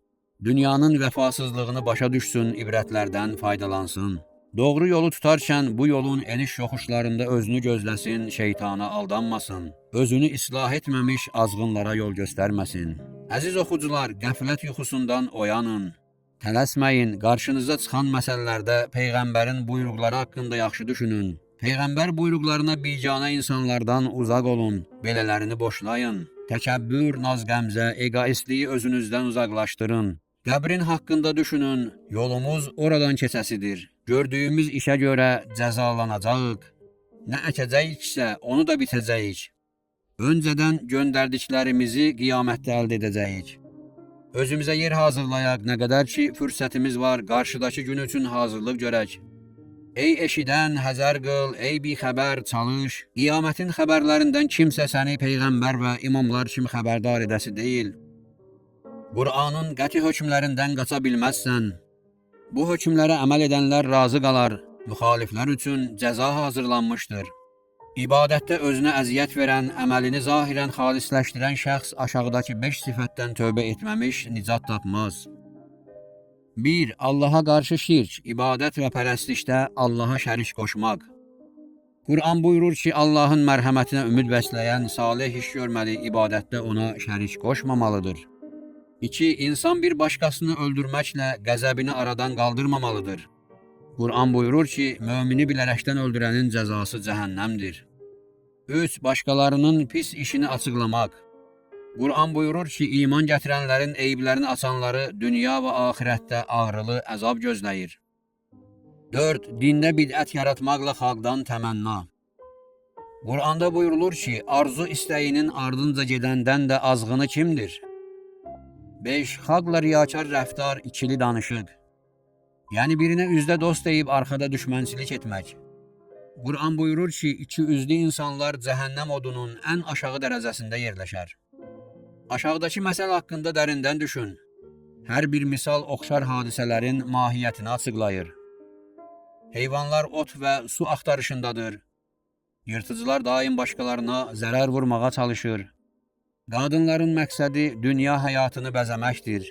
dünyanın vəfasızlığını başa düşsün, ibrətlərdən faydalansın. Doğru yolu tutarkən bu yolun eniş yoxuşlarında özünü gözləsin, şeytana aldanmasın, özünü islah etməmiş azğınlara yol göstərməsin. Əziz oxucular, qəflət yuxusundan oyanın. Tələsməyin, qarşınıza çıxan məsələlərdə Peyğəmbərin buyruqları haqqında yaxşı düşünün. Peyğəmbər buyruqlarına biganə insanlardan uzaq olun, belələrini boşlayın. Təkəbbür, naz-qəmzə, egoistliyi özünüzdən uzaqlaşdırın. Qəbrin haqqında düşünün, yolumuz oradan keçəsidir. Gördüyümüz işə görə cəzalanacağıq. Nə əkəcəyiksə, onu da bitəcəyik. Öncədən göndərdiklərimizi qiyamətdə əldə edəcəyik. Özümüzə yer hazırlayaq, nə qədər ki, fürsətimiz var, qarşıdakı gün üçün hazırlıq görək. Ey eşidən, həzər qıl, ey bixəbər, çalış. Qiyamətin xəbərlərindən kimsə səni Peyğəmbər və imamlar kimi xəbərdar edəsi deyil. Qur'anın qəti hökmlərindən qaça bilməzsən. Bu hökmlərə əməl edənlər razı qalar, müxaliflər üçün cəza hazırlanmışdır. İbadətdə özünə əziyyət verən, əməlini zahirən xalisləşdirən şəxs aşağıdakı 5 sifətdən tövbə etməmiş nicat tapmaz. 1. Allaha qarşı şirk, ibadət və pərəstişdə Allaha şərik qoşmaq. Qur'an buyurur ki, Allahın mərhəmətinə ümid bəsləyən salih iş görməli, ibadətdə ona şərik qoşmamalıdır. 2. İnsan bir başqasını öldürməklə qəzəbini aradan qaldırmamalıdır. Qur'an buyurur ki, mömini bilərəkdən öldürənin cəzası cəhənnəmdir. 3. Başqalarının pis işini açıqlamaq. Qur'an buyurur ki, iman gətirənlərin eyiblərini açanları dünya və axirətdə ağrılı əzab gözləyir. 4. Dində bidət yaratmaqla xalqdan təmənna. Qur'anda buyurulur ki, arzu istəyinin ardınca gedəndən də azğını kimdir? 5. Xalqla riyakar rəftar, ikili danışıq. Yəni birinə üzdə dost deyib arxada düşmənçilik etmək. Qur'an buyurur ki, iki üzlü insanlar cəhənnəm odunun ən aşağı dərəcəsində yerləşər. Aşağıdakı məsəl haqqında dərindən düşün. Hər bir misal oxşar hadisələrin mahiyyətini açıqlayır. Heyvanlar ot və su axtarışındadır. Yırtıcılar daim başqalarına zərər vurmağa çalışır. Qadınların məqsədi dünya həyatını bəzəməkdir.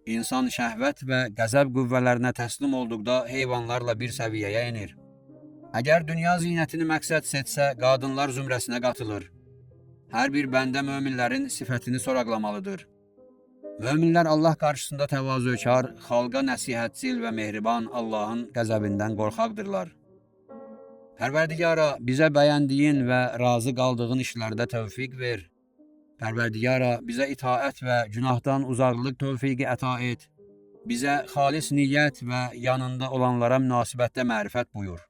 İnsan şəhvət və qəzəb qüvvələrinə təslim olduqda heyvanlarla bir səviyyəyə enir. Əgər dünya zinətini məqsəd seçsə, qadınlar zümrəsinə qatılır. Hər bir bəndə möminlərin sifətini soraqlamalıdır. Möminlər Allah qarşısında təvazökar, xalqa nəsihətçil və mehriban, Allahın qəzəbindən qorxaqdırlar. Pərverdigara, bizə bəyəndiyin və razı qaldığın işlərdə tövfiq ver. Pərverdigara, bizə itaət və günahdan uzaqlıq tövfiqi əta et. Bizə xalis niyyət və yanında olanlara münasibətdə mərifət buyur.